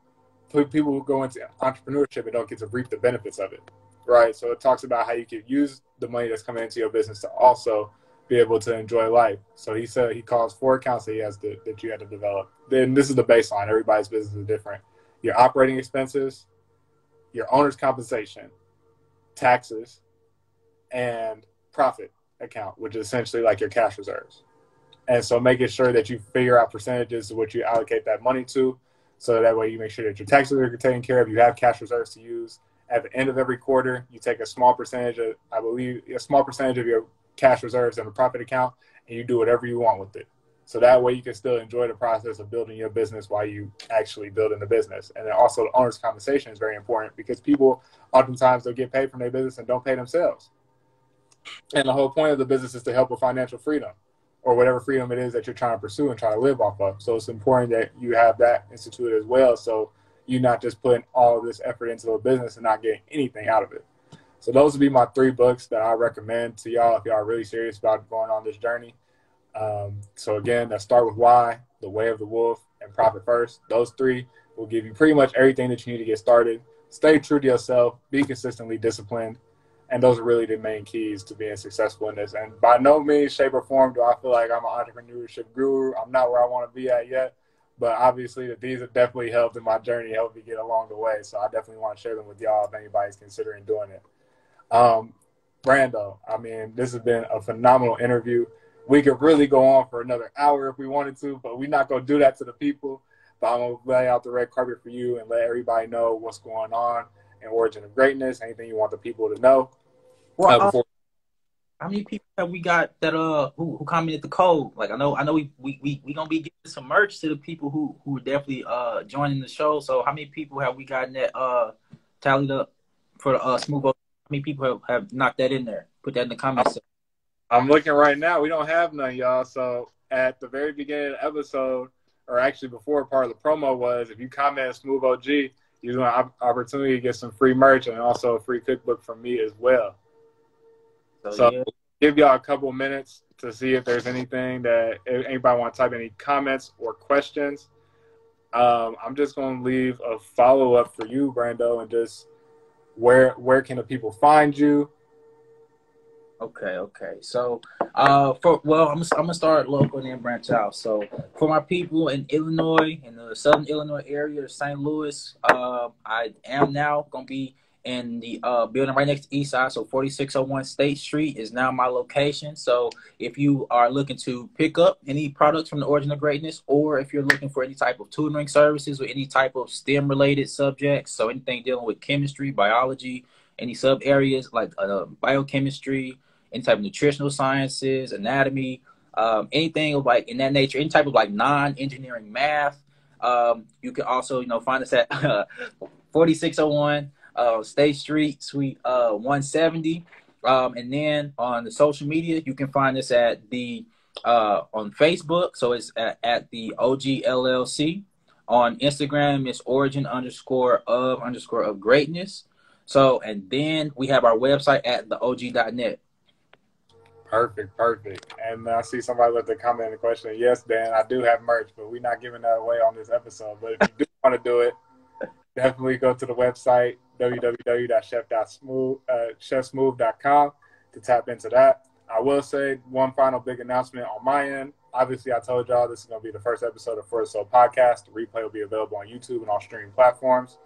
people who go into entrepreneurship and don't get to reap the benefits of it, right? So it talks about how you can use the money that's coming into your business to also be able to enjoy life. So he said he calls 4 accounts that that you have to develop. Then this is the baseline. Everybody's business is different. Your operating expenses, your owner's compensation, taxes, and profit account, which is essentially like your cash reserves. And so making sure that you figure out percentages of what you allocate that money to, so that way you make sure that your taxes are taken care of. You have cash reserves to use. At the end of every quarter, you take a small percentage of, I believe, a small percentage of your cash reserves in a profit account, and you do whatever you want with it. So that way you can still enjoy the process of building your business while you actually building the business. And then also the owner's compensation is very important, because people oftentimes they'll get paid from their business and don't pay themselves. And the whole point of the business is to help with financial freedom, or whatever freedom it is that you're trying to pursue and try to live off of. So it's important that you have that instituted as well, so you're not just putting all of this effort into a business and not getting anything out of it. So those would be my 3 books that I recommend to y'all if y'all are really serious about going on this journey. So again, let's Start With Why, The Way of the Wolf, and Profit First. Those 3 will give you pretty much everything that you need to get started. Stay true to yourself, be consistently disciplined, and those are really the main keys to being successful in this. And by no means, shape, or form do I feel like I'm an entrepreneurship guru. I'm not where I want to be at yet, but obviously these have definitely helped in my journey, helped me get along the way. So I definitely want to share them with y'all if anybody's considering doing it. Brando, I mean, this has been a phenomenal interview. We could really go on for another hour if we wanted to, but we're not going to do that to the people. But I'm going to lay out the red carpet for you and let everybody know what's going on in Origin of Greatness, anything you want the people to know.
Well, how many people have we got that who commented the code? Like I know we gonna be giving some merch to the people who are definitely joining the show. So how many people have we gotten that tallied up for the Smooth? How many people have knocked that in there? Put that in the comments.
I'm looking right now. We don't have none, y'all. So at the very beginning of the episode, or actually before part of the promo was, if you comment Smooth OG, you have an opportunity to get some free merch and also a free cookbook from me as well. So yeah. Give y'all a couple minutes to see if there's anything that if anybody want to type any comments or questions. I'm just going to leave a follow-up for you, Brando, and just where can the people find you?
Okay. So, I'm gonna start local and then branch out. So, for my people in Illinois, in the Southern Illinois area, St. Louis, I am now gonna be in the building right next to East Side. So, 4601 State Street is now my location. So, if you are looking to pick up any products from the Origin of Greatness, or if you're looking for any type of tutoring services or any type of STEM related subjects, so anything dealing with chemistry, biology, any sub areas like biochemistry, any type of nutritional sciences, anatomy, anything of like in that nature, any type of like non-engineering math. You can also, find us at 4601 State Street, Suite 170. And then on the social media, you can find us at the on Facebook. So it's at the OG LLC. On Instagram, it's origin_of greatness. So, and then we have our website at theog.net.
Perfect. And I see somebody left a comment and a question. Yes, Dan, I do have merch, but we're not giving that away on this episode. But if you do want to do it, definitely go to the website, www.chefsmooth.com, to tap into that. I will say one final big announcement on my end. Obviously, I told y'all this is going to be the first episode of For Soul Podcast. The replay will be available on YouTube and all streaming platforms.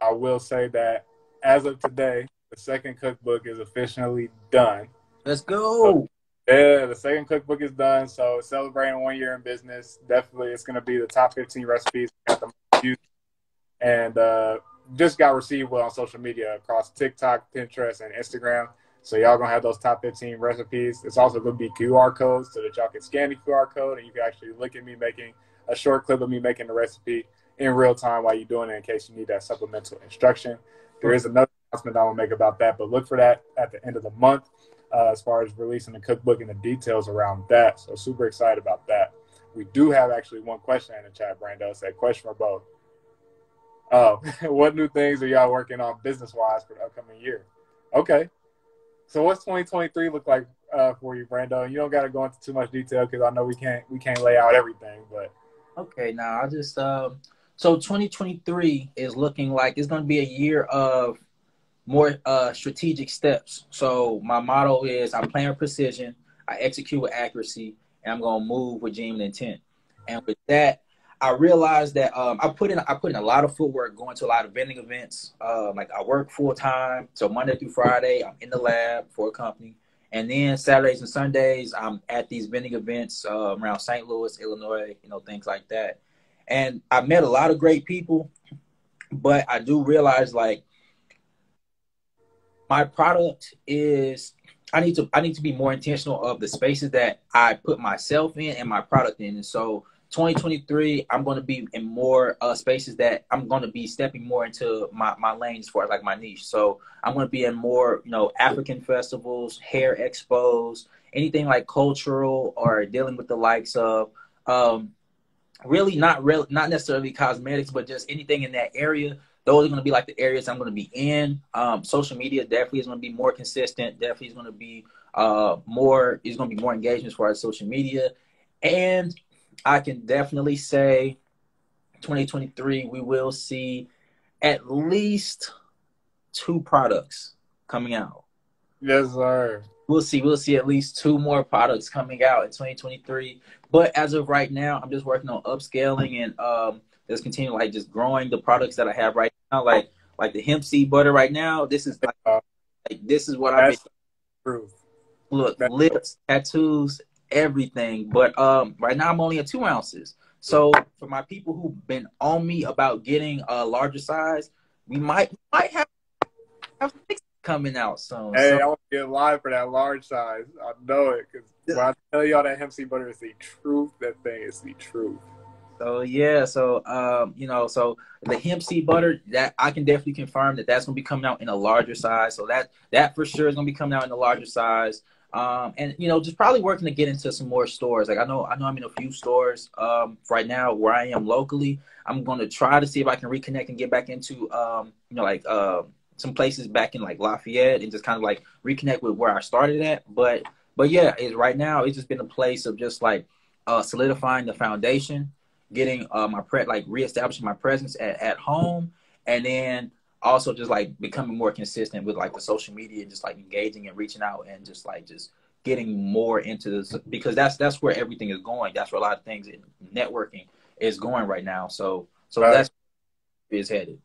I will say that as of today, the second cookbook is officially done.
Let's go.
Yeah, the second cookbook is done. So celebrating 1 year in business. Definitely, it's going to be the top 15 recipes and just got received well on social media across TikTok, Pinterest, and Instagram. So y'all going to have those top 15 recipes. It's also going to be QR codes so that y'all can scan the QR code and you can actually look at me making a short clip of me making the recipe in real time while you're doing it in case you need that supplemental instruction. There is another announcement I will make about that, but look for that at the end of the month as far as releasing the cookbook and the details around that. So super excited about that. We do have actually one question in the chat, Brando. It said, question for both. What new things are y'all working on business-wise for the upcoming year? Okay. So what's 2023 look like for you, Brando? You don't got to go into too much detail because I know we can't lay out everything, but.
Okay, now I just so 2023 is looking like it's going to be a year of more strategic steps. So my motto is I plan with precision, I execute with accuracy, and I'm going to move with genuine intent. And with that, I realized that I put in a lot of footwork going to a lot of vending events. Like I work full time, so Monday through Friday I'm in the lab for a company, and then Saturdays and Sundays I'm at these vending events around St. Louis, Illinois, things like that. And I met a lot of great people, but I do realize like my product is I need to be more intentional of the spaces that I put myself in and my product in. And so 2023, I'm going to be in more spaces that I'm going to be stepping more into my lanes for like my niche. So I'm going to be in more, African festivals, hair expos, anything like cultural or dealing with the likes of really not necessarily cosmetics, but just anything in that area. Those are going to be like the areas I'm going to be in. Social media definitely is going to be more consistent. Definitely is going to be more engagement as far as social media. And I can definitely say 2023, we will see at least 2 products coming out.
Yes, sir.
We'll see at least 2 more products coming out in 2023. But as of right now, I'm just working on upscaling and just continue like just growing the products that I have right now, like the hemp seed butter right now. This is this is what I've been
proof.
Look, lips, tattoos, everything. But right now I'm only at 2 ounces. So for my people who've been on me about getting a larger size, we might have 6 coming out soon.
Hey, I want to get live for that large size. I know it because when I tell y'all that hemp seed butter is the truth, that thing is the truth.
So yeah, so so the hemp seed butter, that I can definitely confirm that's gonna be coming out in a larger size. So that for sure is gonna be coming out in a larger size. And just probably working to get into some more stores. Like I know I'm in a few stores right now where I am locally. I'm gonna try to see if I can reconnect and get back into some places back in like Lafayette and just kind of like reconnect with where I started at. But yeah, right now it's just been a place of just like solidifying the foundation, getting reestablishing my presence at home, and then also just like becoming more consistent with like the social media, just like engaging and reaching out and just getting more into this, because that's where everything is going. That's where a lot of things in networking is going right now. So
Right.
that's where it's headed.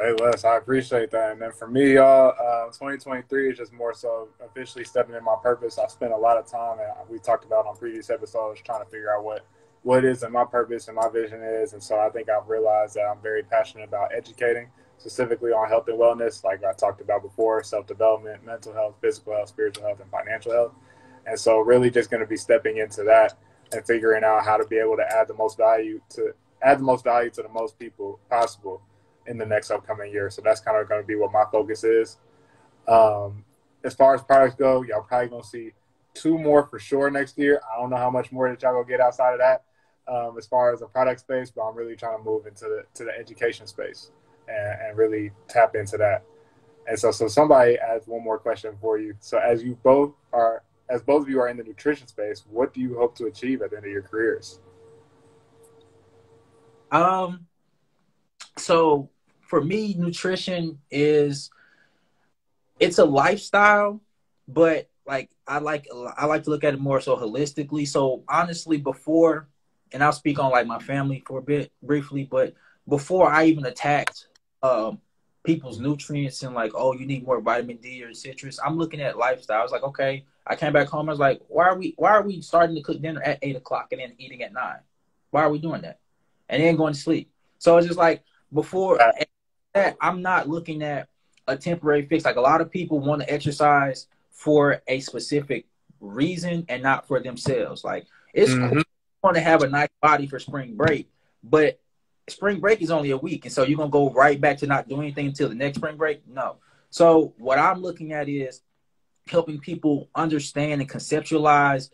Hey, Les, I appreciate that. And then for me, y'all, 2023 is just more so officially stepping in my purpose. I spent a lot of time, and we talked about on previous episodes, trying to figure out what is and my purpose and my vision is. And so I think I've realized that I'm very passionate about educating, specifically on health and wellness, like I talked about before, self-development, mental health, physical health, spiritual health, and financial health. And so really just going to be stepping into that and figuring out how to be able to add the most value to the most people possible in the next upcoming year. So that's kind of going to be what my focus is. As far as products go, y'all probably going to see 2 more for sure next year. I don't know how much more that y'all going to get outside of that as far as the product space, but I'm really trying to move into the education space and really tap into that. And so somebody asked one more question for you. So as both of you are in the nutrition space, what do you hope to achieve at the end of your careers?
So for me, nutrition it's a lifestyle, but like I like to look at it more so holistically. So honestly, before, and I'll speak on like my family for a bit briefly, but before I even attacked people's nutrients and like, oh, you need more vitamin D or citrus, I'm looking at lifestyle. I was like, okay, I came back home. I was like, why are we starting to cook dinner at 8 o'clock and then eating at 9? Why are we doing that? And then going to sleep. So it's just like before that, I'm not looking at a temporary fix. Like a lot of people want to exercise for a specific reason and not for themselves. Like it's cool to want to have a nice body for spring break, but spring break is only a week. And so you're going to go right back to not doing anything until the next spring break? No. So what I'm looking at is helping people understand and conceptualize.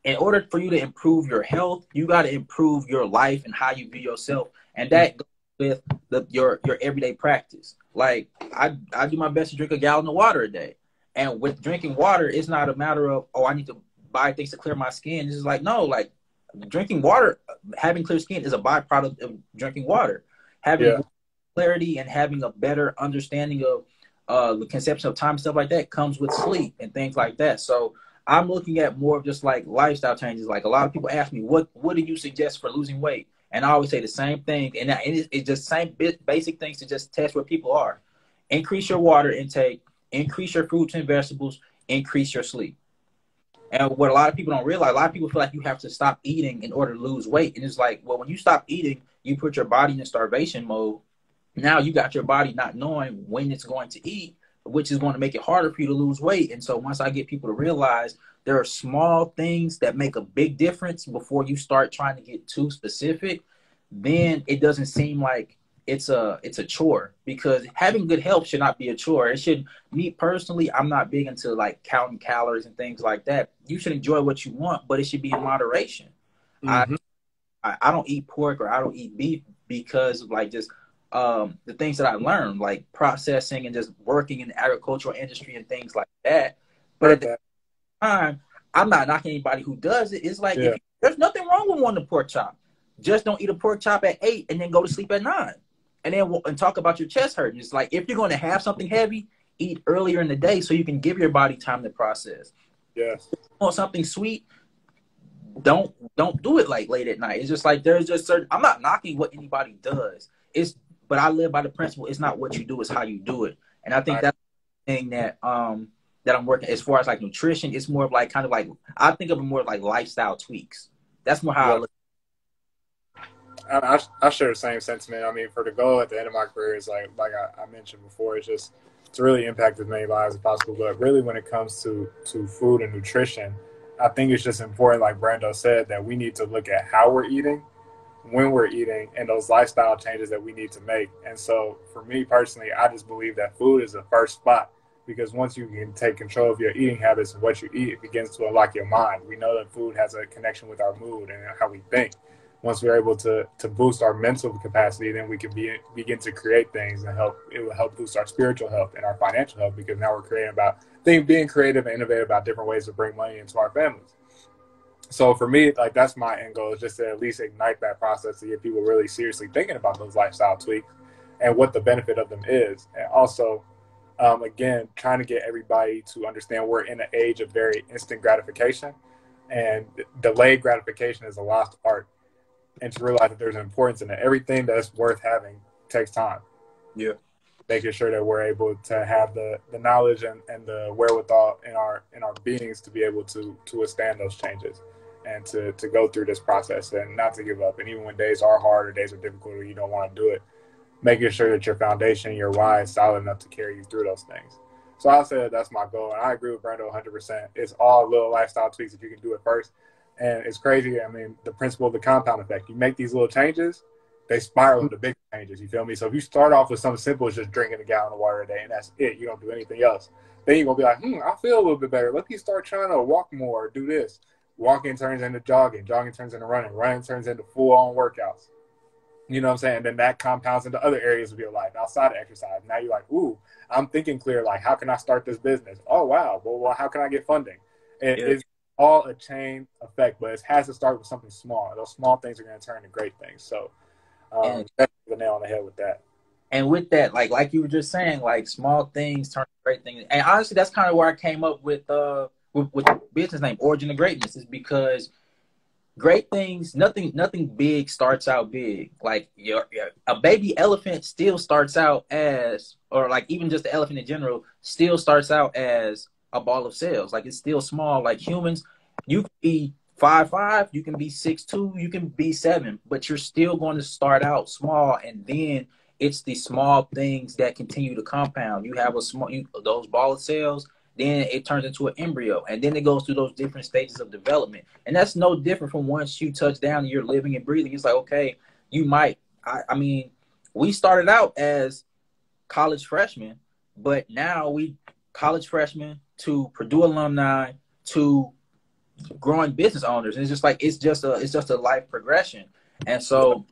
In order for you to improve your health, you got to improve your life and how you view yourself. And that goes with your everyday practice. Like I do my best to drink a gallon of water a day. And with drinking water, it's not a matter of, oh, I need to buy things to clear my skin. It's just like, no, like drinking water, having clear skin is a byproduct of drinking water. Having clarity and having a better understanding of the conception of time and stuff like that comes with sleep and things like that. So I'm looking at more of just like lifestyle changes. Like a lot of people ask me, what do you suggest for losing weight? And I always say the same thing. And it's just same basic things to just test where people are. Increase your water intake, increase your fruits and vegetables, increase your sleep. And what a lot of people don't realize, a lot of people feel like you have to stop eating in order to lose weight. And it's like, well, when you stop eating, you put your body in starvation mode. Now you got your body not knowing when it's going to eat, which is going to make it harder for you to lose weight. And so once I get people to realize there are small things that make a big difference before you start trying to get too specific, then it doesn't seem like it's a chore, because having good health should not be a chore. It should, me personally, I'm not big into like counting calories and things like that. You should enjoy what you want, but it should be in moderation. I don't eat pork or I don't eat beef because of like just the things that I learned, like processing and just working in the agricultural industry and things like that. But at the same time, I'm not knocking anybody who does it. It's like, there's nothing wrong with wanting a pork chop. Just don't eat a pork chop at 8 and then go to sleep at 9. And talk about your chest hurting. It's like, if you're going to have something heavy, eat earlier in the day so you can give your body time to process.
Yes.
If you want something sweet, don't do it like late at night. It's just like, there's just certain, I'm not knocking what anybody does. But I live by the principle, it's not what you do, it's how you do it. And I think that's the thing that that I'm working as far as like nutrition. It's more of like kind of like, I think of it more like lifestyle tweaks. That's more how I look.
I share the same sentiment. I mean, for the goal at the end of my career is like I mentioned before, it's just to really impact as many lives as possible. But really, when it comes to food and nutrition, I think it's just important, like Brando said, that we need to look at how we're eating, when we're eating, and those lifestyle changes that we need to make. And so for me personally, I just believe that food is the first spot, because once you can take control of your eating habits and what you eat, it begins to unlock your mind. We know that food has a connection with our mood and how we think. Once we're able to boost our mental capacity, then we can begin to create things, and it will help boost our spiritual health and our financial health, because now we're being creative and innovative about different ways to bring money into our families. So for me, like, that's my end goal, is just to at least ignite that process to get people really seriously thinking about those lifestyle tweaks. and what the benefit of them is. And also, again, trying to get everybody to understand we're in an age of very instant gratification, and delayed gratification is a lost art. And to realize that there's an importance in it. Everything that's worth having takes time.
Yeah.
Making sure that we're able to have the knowledge and the wherewithal in our beings to be able to withstand those changes and to go through this process and not to give up. And even when days are hard or days are difficult or you don't want to do it, making sure that your foundation, your why is solid enough to carry you through those things. So I'll say that that's my goal. And I agree with Brando 100%. It's all little lifestyle tweaks if you can do it first. And it's crazy. I mean, the principle of the compound effect. You make these little changes, they spiral into big changes. You feel me? So if you start off with something simple as just drinking a gallon of water a day and that's it, you don't do anything else, then you're going to be like, I feel a little bit better. Let me start trying to walk more or do this. Walking turns into jogging. Jogging turns into running. Running turns into full-on workouts. You know what I'm saying? And then that compounds into other areas of your life outside of exercise. Now you're like, ooh, I'm thinking clear. Like, how can I start this business? Oh, wow. Well, how can I get funding? It's all a chain effect, but it has to start with something small. Those small things are going to turn into great things. So that's the nail on the head with that.
And with that, like you were just saying, like small things turn to great things. And honestly, that's kind of where I came up with the business name Origin of Greatness, is because great things, nothing big starts out big. Like a baby elephant still starts out as, or like even just the elephant in general still starts out as a ball of cells. Like it's still small. Like humans, you can be 5'5", you can be 6'2", you can be 7, but you're still going to start out small, and then it's the small things that continue to compound. You have those ball of cells, then it turns into an embryo, and then it goes through those different stages of development. And that's no different from once you touch down and you're living and breathing. It's like, okay, you might, I mean, we started out as college freshmen, but now we college freshmen to Purdue alumni to growing business owners. And it's just a life progression. And so,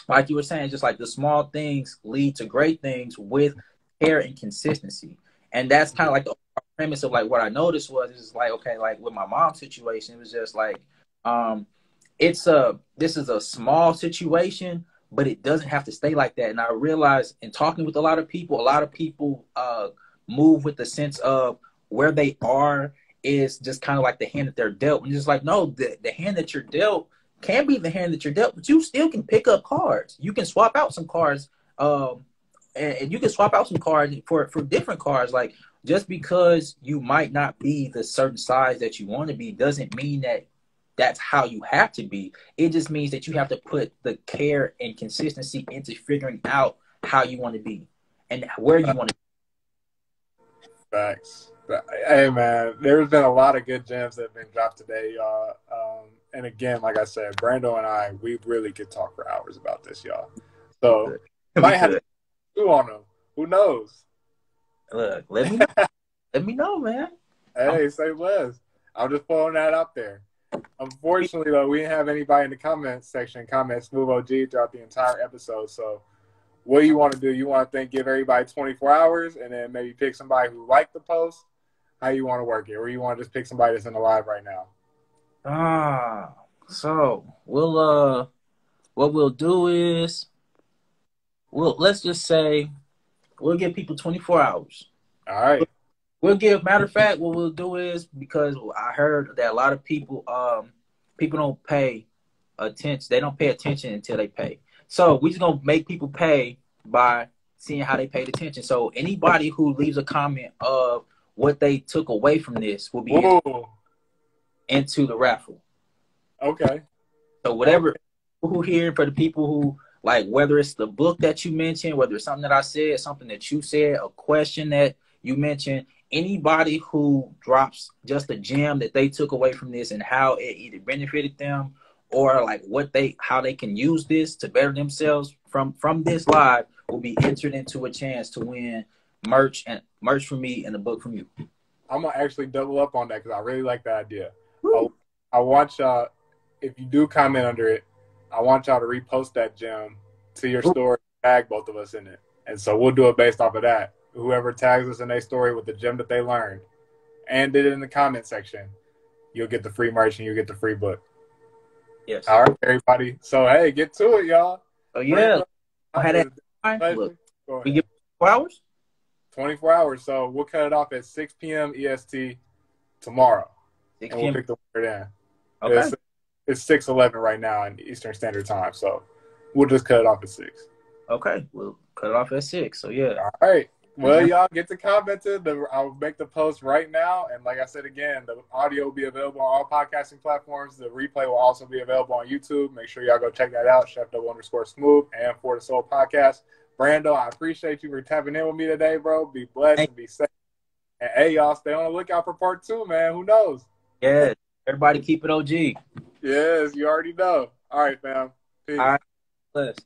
like you were saying, just like the small things lead to great things with care and consistency. And that's kind of like the premise of like what I noticed was it's like, okay, like with my mom's situation, it was just like, this is a small situation, but it doesn't have to stay like that. And I realized in talking with a lot of people move with the sense of where they are is just kind of like the hand that they're dealt. And just like, no, the hand that you're dealt can be the hand that you're dealt, but you still can pick up cards. You can swap out some cards, and you can swap out some cards for different cards. Like, just because you might not be the certain size that you want to be doesn't mean that that's how you have to be. It just means that you have to put the care and consistency into figuring out how you want to be and where you want to be.
Facts. Hey, man, there's been a lot of good gems that have been dropped today, y'all. And again, like I said, Brando and I, we really could talk for hours about this, y'all. So, might have to do on them. Who knows?
Look, let me know, man.
Hey, say less. I'm just throwing that out there. Unfortunately, though, we didn't have anybody in the comments section comment Smooth OG throughout the entire episode. So, what do you want to do? You want to give everybody 24 hours and then maybe pick somebody who liked the post? How you want to work it? Or you want to just pick somebody that's in the live right now?
So we'll what we'll do is let's just say we'll give people 24 hours.
All right.
Matter of fact, what we'll do is, because I heard that a lot of people don't pay attention. They don't pay attention until they pay. So we're just gonna make people pay by seeing how they paid attention. So anybody who leaves a comment of what they took away from this will be into the raffle.
Okay.
So whatever who here, for the people who, like, whether it's the book that you mentioned, whether it's something that I said, something that you said, a question that you mentioned, anybody who drops just a gem that they took away from this and how it either benefited them or like how they can use this to better themselves from this live will be entered into a chance to win merch from me and a book from you.
I'm gonna actually double up on that because I really like that idea. I want y'all, if you do comment under it, I want y'all to repost that gem to your story, tag both of us in it, and so we'll do it based off of that. Whoever tags us in their story with the gem that they learned and did it in the comment section, you'll get the free merch and you'll get the free book.
Yes.
All right, everybody. So hey, get to it, y'all.
Oh yeah. I had that. Look,
Go
We
ahead.
give 4 hours?
24 hours. So we'll cut it off at 6 p.m. EST tomorrow.
6
And we'll
p.m.
pick the winner then.
Okay.
It's 6:11 right now in Eastern Standard Time. So we'll just cut it off at 6.
Okay. We'll cut it off at 6. So, yeah.
All right. Well, y'all get to commenting. I'll make the post right now. And like I said again, the audio will be available on all podcasting platforms. The replay will also be available on YouTube. Make sure y'all go check that out, Chef_Smooth and For the Soul Podcast. Brando, I appreciate you for tapping in with me today, bro. Be blessed and be safe. And hey, y'all, stay on the lookout for part 2, man. Who knows?
Yeah. Everybody keep it OG.
Yes, you already know. All right, fam. Peace.
All right. Bless.